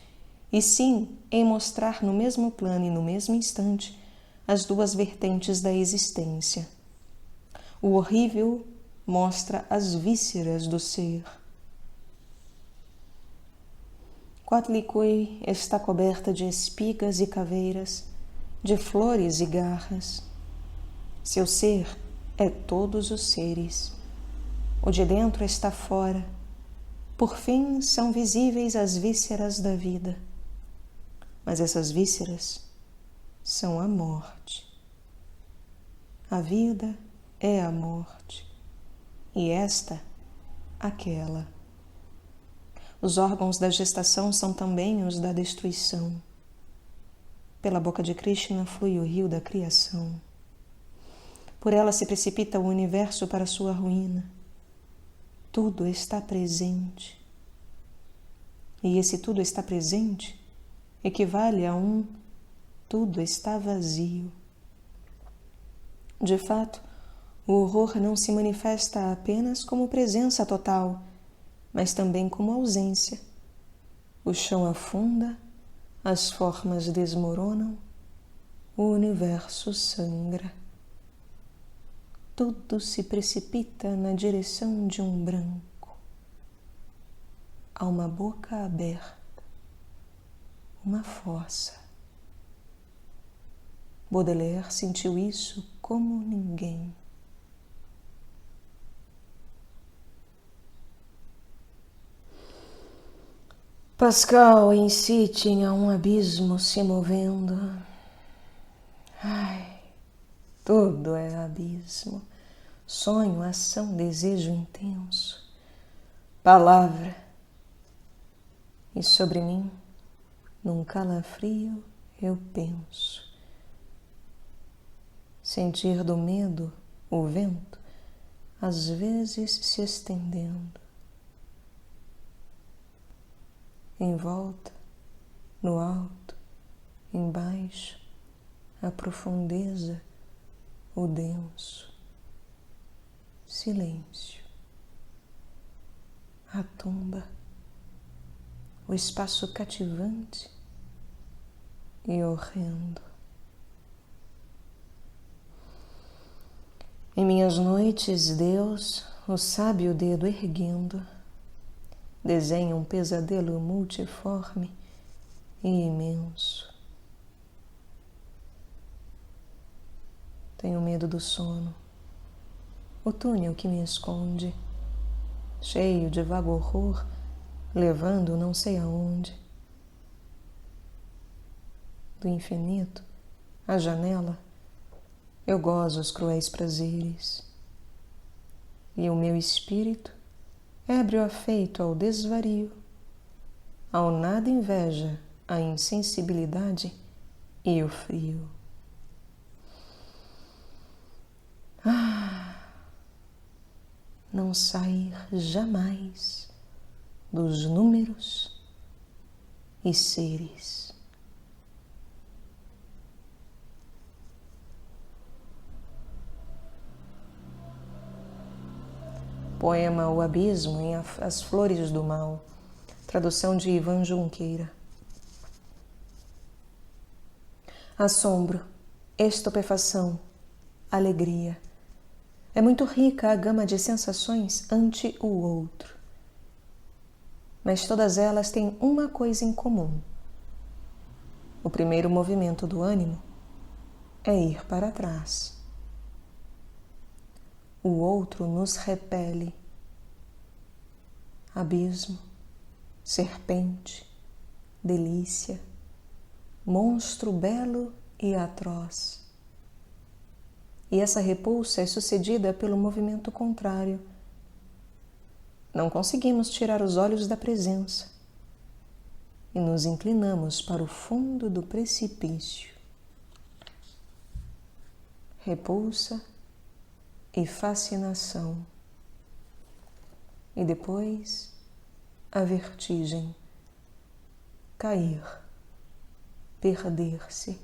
e sim em mostrar no mesmo plano e no mesmo instante as duas vertentes da existência. O horrível mostra as vísceras do ser. Coatlicue está coberta de espigas e caveiras, de flores e garras. Seu ser é todos os seres. O de dentro está fora. Por fim, são visíveis as vísceras da vida. Mas essas vísceras são a morte. A vida é a morte, e esta, aquela. Os órgãos da gestação são também os da destruição. Pela boca de Krishna flui o rio da criação. Por ela se precipita o universo para sua ruína. Tudo está presente. E esse tudo está presente equivale a tudo está vazio. De fato, o horror não se manifesta apenas como presença total, mas também como ausência. O chão afunda, as formas desmoronam, o universo sangra. Tudo se precipita na direção de um branco. Há uma boca aberta, uma fossa. Baudelaire sentiu isso como ninguém. Pascal em si tinha um abismo se movendo. Ai, tudo é abismo. Sonho, ação, desejo intenso. Palavra. E sobre mim, num calafrio, eu penso. Sentir do medo o vento, às vezes se estendendo. Em volta, no alto, embaixo, a profundeza, o denso. Silêncio. A tumba. o espaço cativante e horrendo. Em minhas noites, Deus, o sábio dedo erguendo, desenha um pesadelo multiforme e imenso. Tenho medo do sono, o túnel que me esconde, cheio de vago horror, levando não sei aonde. Do infinito, à janela, eu gozo os cruéis prazeres. E o meu espírito, ébrio afeito ao desvario, ao nada inveja a insensibilidade e o frio. Não sair jamais dos números e seres. Poema O Abismo em As Flores do Mal, tradução de Ivan Junqueira. Assombro, estupefação, alegria. É muito rica a gama de sensações ante o outro. Mas todas elas têm uma coisa em comum. O primeiro movimento do ânimo é ir para trás. O outro nos repele. Abismo, serpente, delícia, monstro belo e atroz. E essa repulsa é sucedida pelo movimento contrário. Não conseguimos tirar os olhos da presença e nos inclinamos para o fundo do precipício. Repulsa e fascinação. E depois a vertigem. Cair, perder-se,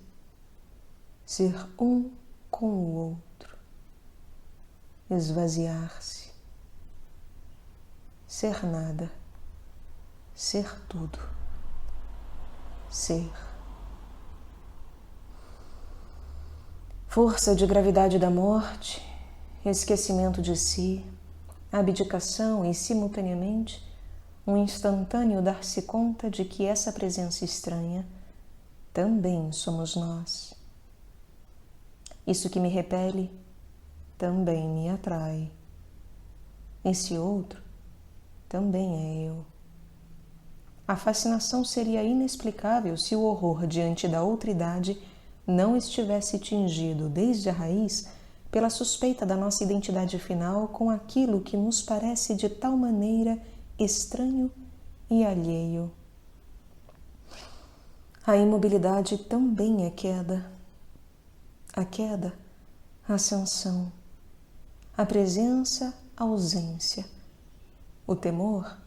ser um com o outro, esvaziar-se, ser nada, ser tudo, ser. Força de gravidade da morte, esquecimento de si, abdicação e, simultaneamente, um instantâneo dar-se conta de que essa presença estranha também somos nós. Isso que me repele também me atrai. Esse outro também é eu. A fascinação seria inexplicável se o horror diante da outridade não estivesse tingido desde a raiz pela suspeita da nossa identidade final com aquilo que nos parece de tal maneira estranho e alheio. A imobilidade também é queda. A queda, ascensão. A presença, ausência. O temor,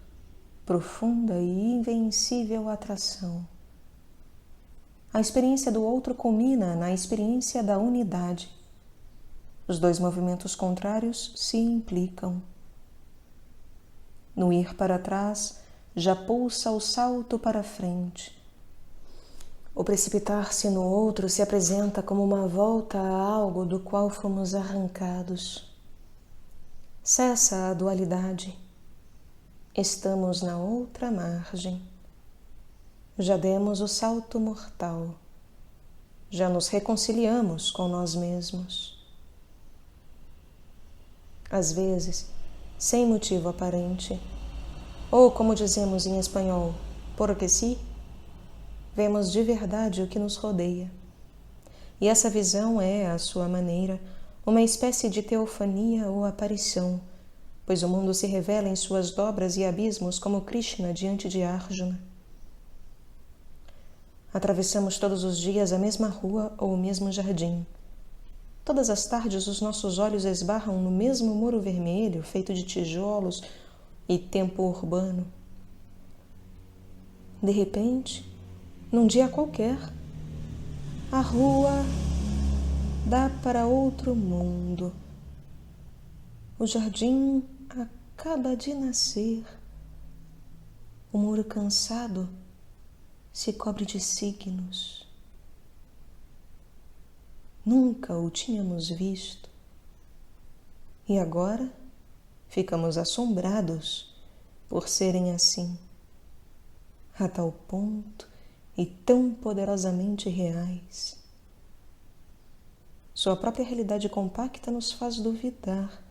profunda e invencível atração. A experiência do outro culmina na experiência da unidade. Os dois movimentos contrários se implicam. No ir para trás, já pulsa o salto para frente. O precipitar-se no outro se apresenta como uma volta a algo do qual fomos arrancados. Cessa a dualidade. Estamos na outra margem. Já demos o salto mortal. Já nos reconciliamos com nós mesmos. Às vezes, sem motivo aparente, ou como dizemos em espanhol, porque sí, vemos de verdade o que nos rodeia. E essa visão é, à sua maneira, uma espécie de teofania ou aparição, pois o mundo se revela em suas dobras e abismos como Krishna diante de Arjuna. Atravessamos todos os dias a mesma rua ou o mesmo jardim. Todas as tardes os nossos olhos esbarram no mesmo muro vermelho, feito de tijolos e tempo urbano. De repente, num dia qualquer, a rua dá para outro mundo. O jardim acaba de nascer. O muro cansado se cobre de signos. Nunca o tínhamos visto. E agora ficamos assombrados por serem assim, a tal ponto e tão poderosamente reais. Sua própria realidade compacta nos faz duvidar.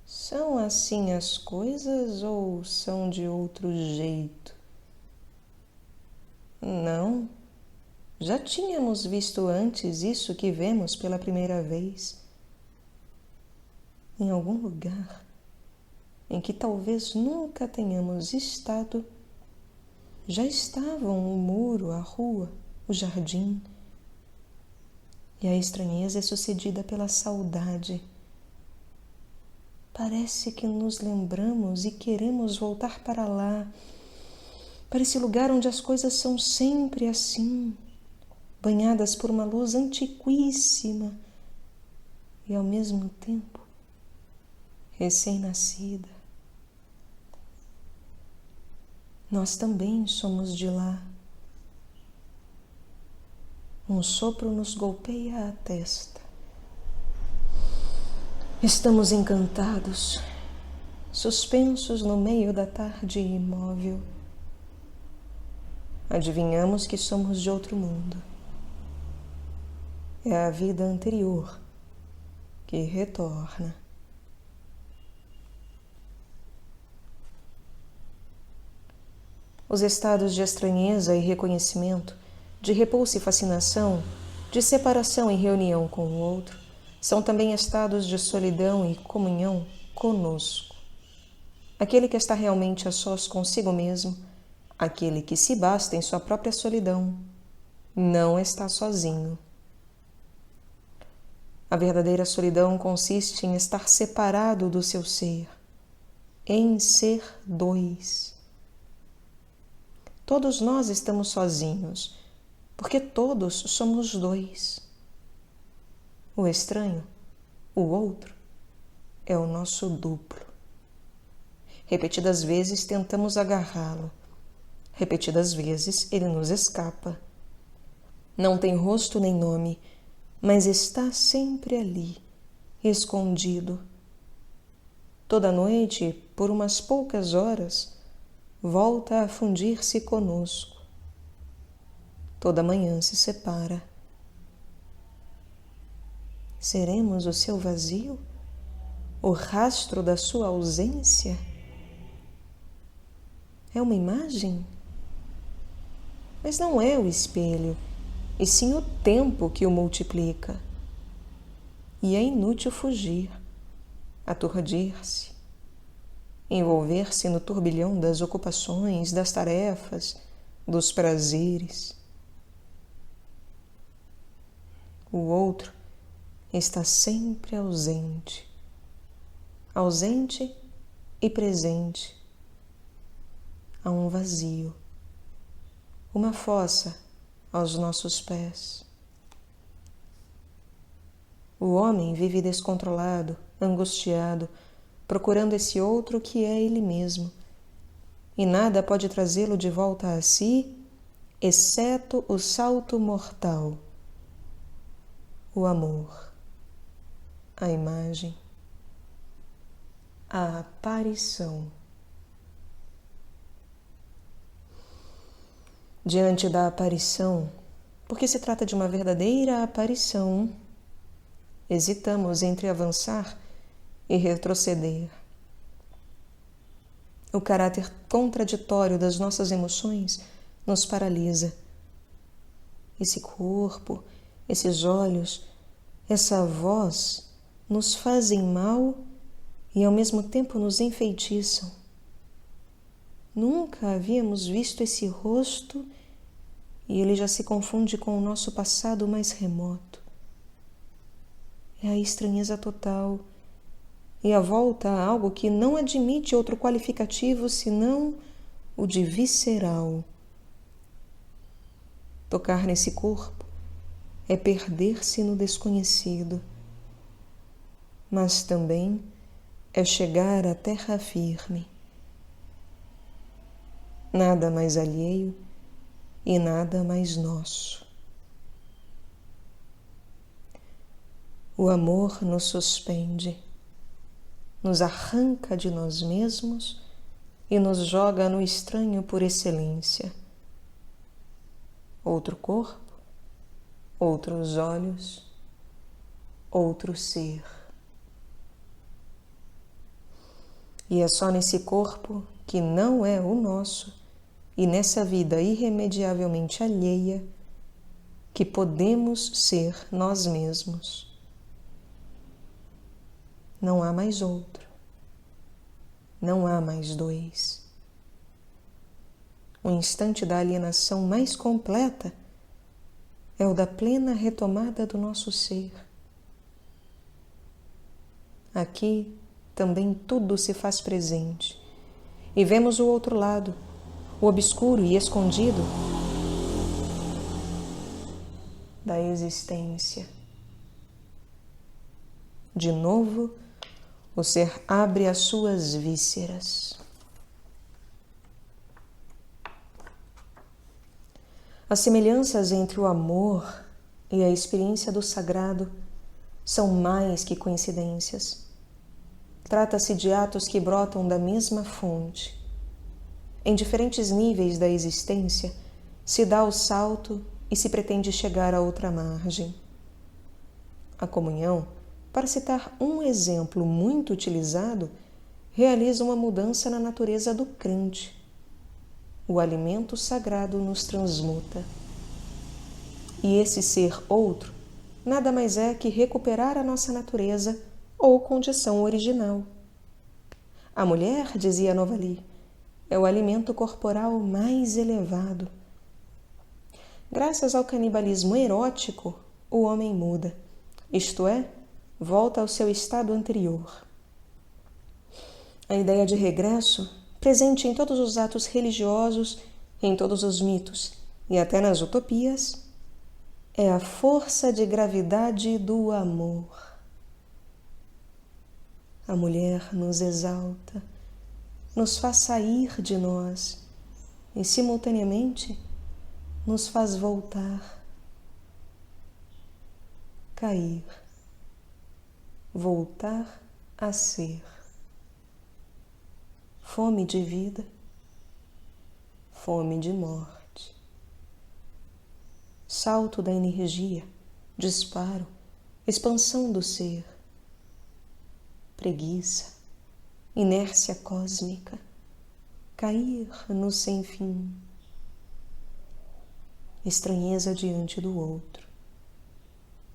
São assim as coisas ou são de outro jeito? Não, já tínhamos visto antes isso que vemos pela primeira vez. Em algum lugar em que talvez nunca tenhamos estado, já estavam o muro, a rua, o jardim. E a estranheza é sucedida pela saudade. Parece que nos lembramos e queremos voltar para lá, para esse lugar onde as coisas são sempre assim, banhadas por uma luz antiquíssima e ao mesmo tempo recém-nascida. Nós também somos de lá. Um sopro nos golpeia a testa. Estamos encantados, suspensos no meio da tarde imóvel. Adivinhamos que somos de outro mundo. É a vida anterior que retorna. Os estados de estranheza e reconhecimento, de repulsa e fascinação, de separação e reunião com o outro, são também estados de solidão e comunhão conosco. Aquele que está realmente a sós consigo mesmo, aquele que se basta em sua própria solidão, não está sozinho. A verdadeira solidão consiste em estar separado do seu ser, em ser dois. Todos nós estamos sozinhos, porque todos somos dois. O estranho, o outro, é o nosso duplo. Repetidas vezes tentamos agarrá-lo. Repetidas vezes ele nos escapa. Não tem rosto nem nome, mas está sempre ali, escondido. Toda noite, por umas poucas horas, volta a fundir-se conosco. Toda manhã se separa. Seremos o seu vazio? O rastro da sua ausência? É uma imagem? Mas não é o espelho, e sim o tempo que o multiplica. E é inútil fugir, aturdir-se, envolver-se no turbilhão das ocupações, das tarefas, dos prazeres. O outro está sempre ausente, ausente e presente. Há um vazio, uma fossa aos nossos pés. O homem vive descontrolado, angustiado, procurando esse outro que é ele mesmo, e nada pode trazê-lo de volta a si, exceto o salto mortal, o amor, a imagem, a aparição. Diante da aparição, porque se trata de uma verdadeira aparição, hesitamos entre avançar e retroceder. O caráter contraditório das nossas emoções nos paralisa. Esse corpo, esses olhos, essa voz nos fazem mal e ao mesmo tempo nos enfeitiçam. Nunca havíamos visto esse rosto e ele já se confunde com o nosso passado mais remoto. É a estranheza total e a volta a algo que não admite outro qualificativo senão o de visceral. Tocar nesse corpo é perder-se no desconhecido, mas também é chegar à terra firme. nada mais alheio e nada mais nosso. O amor nos suspende, nos arranca de nós mesmos e nos joga no estranho por excelência. Outro corpo, outros olhos, outro ser. E é só nesse corpo, que não é o nosso, e nessa vida irremediavelmente alheia, que podemos ser nós mesmos. Não há mais outro. Não há mais dois. O instante da alienação mais completa é o da plena retomada do nosso ser. Aqui também tudo se faz presente e vemos o outro lado, o obscuro e escondido da existência. De novo, o ser abre as suas vísceras. As semelhanças entre o amor e a experiência do sagrado são mais que coincidências. Trata-se de atos que brotam da mesma fonte. Em diferentes níveis da existência, se dá o salto e se pretende chegar a outra margem. A comunhão, para citar um exemplo muito utilizado, realiza uma mudança na natureza do crente. O alimento sagrado nos transmuta. E esse ser outro nada mais é que recuperar a nossa natureza ou condição original. A mulher, dizia Novali, é o alimento corporal mais elevado. Graças ao canibalismo erótico, o homem muda, isto é, volta ao seu estado anterior. A ideia de regresso, presente em todos os atos religiosos, em todos os mitos e até nas utopias, é a força de gravidade do amor. A mulher nos exalta, nos faz sair de nós e, simultaneamente, nos faz voltar, cair, voltar a ser. Fome de vida, fome de morte. Salto da energia, disparo, expansão do ser. Preguiça, inércia cósmica, cair no sem fim. Estranheza diante do outro.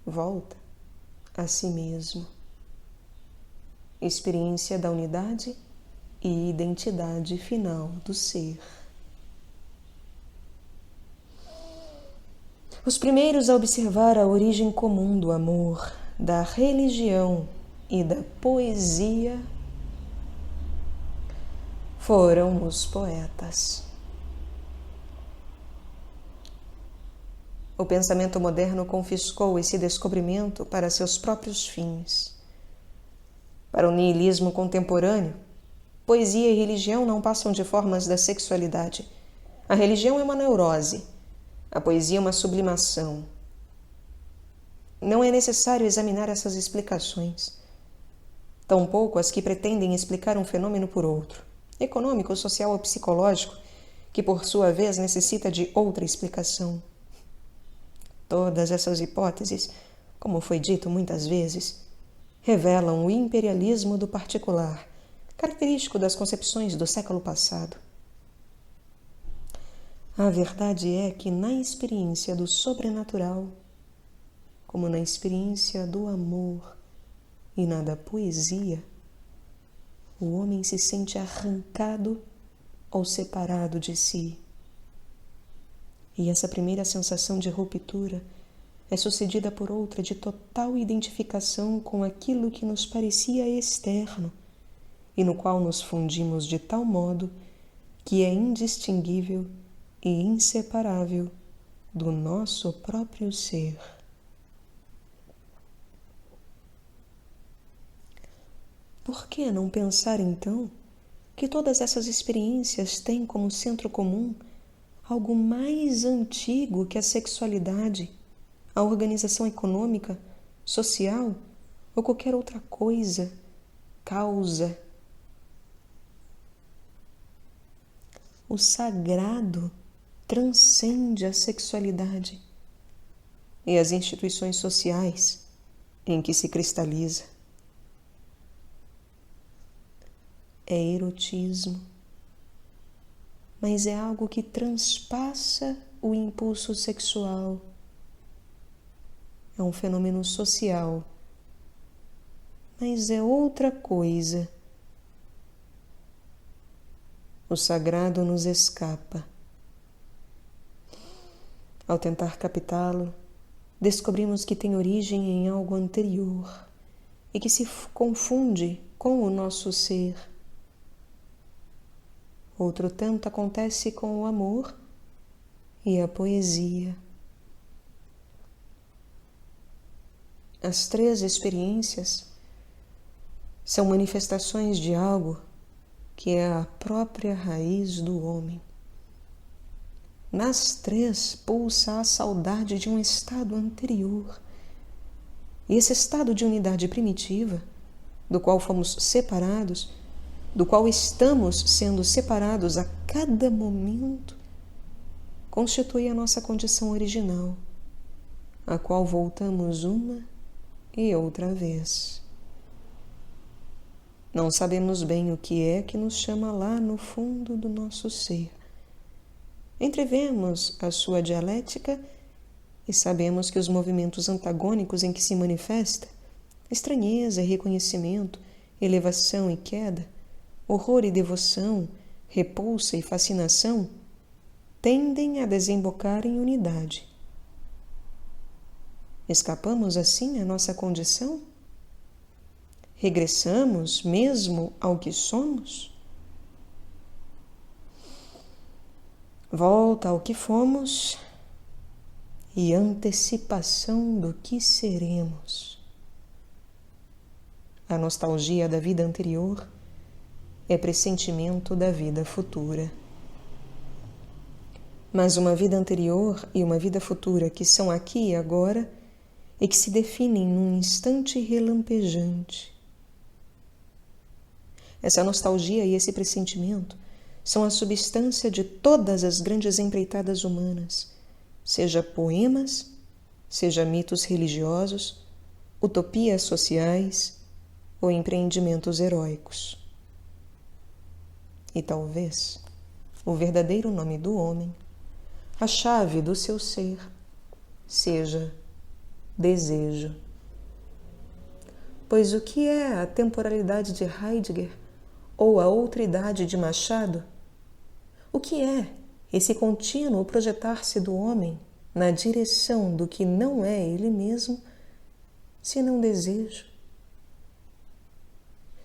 Volta a si mesmo. Experiência da unidade e identidade final do ser. Os primeiros a observar a origem comum do amor, da religião e da poesia foram os poetas. O pensamento moderno confiscou esse descobrimento para seus próprios fins. Para o niilismo contemporâneo, poesia e religião não passam de formas da sexualidade. A religião é uma neurose, a poesia é uma sublimação. Não é necessário examinar essas explicações. Tampouco as que pretendem explicar um fenômeno por outro, econômico, social ou psicológico, que por sua vez necessita de outra explicação. Todas essas hipóteses, como foi dito muitas vezes, revelam o imperialismo do particular, característico das concepções do século passado. A verdade é que na experiência do sobrenatural, como na experiência do amor e na da poesia, o homem se sente arrancado ou separado de si. E essa primeira sensação de ruptura é sucedida por outra de total identificação com aquilo que nos parecia externo e no qual nos fundimos de tal modo que é indistinguível e inseparável do nosso próprio ser. Por que não pensar, então, que todas essas experiências têm como centro comum algo mais antigo que a sexualidade, a organização econômica, social ou qualquer outra coisa, causa. O sagrado transcende a sexualidade e as instituições sociais em que se cristaliza. É erotismo, mas é algo que transpassa o impulso sexual. É um fenômeno social, mas é outra coisa. O sagrado nos escapa. Ao tentar captá-lo, descobrimos que tem origem em algo anterior e que se confunde com o nosso ser. Outro tanto acontece com o amor e a poesia. As três experiências são manifestações de algo que é a própria raiz do homem. Nas três pulsa a saudade de um estado anterior. E esse estado de unidade primitiva, do qual fomos separados, do qual estamos sendo separados a cada momento, constitui a nossa condição original, a qual voltamos uma e outra vez. Não sabemos bem o que é que nos chama lá no fundo do nosso ser. Entrevemos a sua dialética e sabemos que os movimentos antagônicos em que se manifesta, estranheza e reconhecimento, elevação e queda, horror e devoção, repulsa e fascinação, tendem a desembocar em unidade. Escapamos assim à nossa condição? Regressamos mesmo ao que somos? Volta ao que fomos e antecipação do que seremos. A nostalgia da vida anterior é pressentimento da vida futura. Mas uma vida anterior e uma vida futura que são aqui e agora e que se definem num instante relampejante. Essa nostalgia e esse pressentimento são a substância de todas as grandes empreitadas humanas, seja poemas, seja mitos religiosos, utopias sociais ou empreendimentos heróicos. E talvez o verdadeiro nome do homem, a chave do seu ser, seja desejo. Pois o que é a temporalidade de Heidegger ou a outridade de Machado? O que é esse contínuo projetar-se do homem na direção do que não é ele mesmo, senão desejo?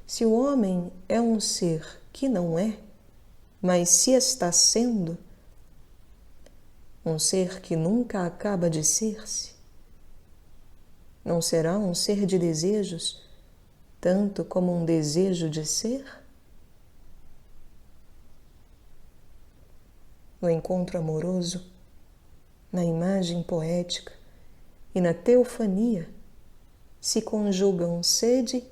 Se o homem é um ser que não é, mas se está sendo, um ser que nunca acaba de ser-se, não será um ser de desejos, tanto como um desejo de ser? No encontro amoroso, na imagem poética e na teofania se conjugam sede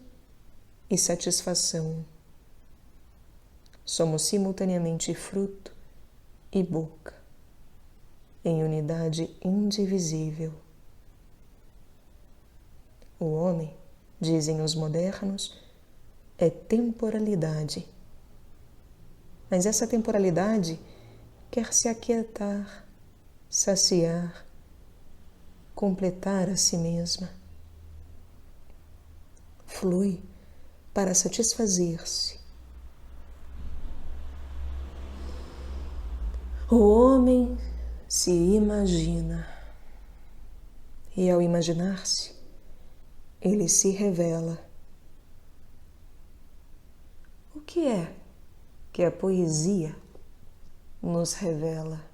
e satisfação. Somos simultaneamente fruto e boca, em unidade indivisível. O homem, dizem os modernos, é temporalidade. Mas essa temporalidade quer se aquietar, saciar, completar a si mesma. Flui para satisfazer-se. O homem se imagina, e ao imaginar-se, ele se revela. O que é que a poesia nos revela?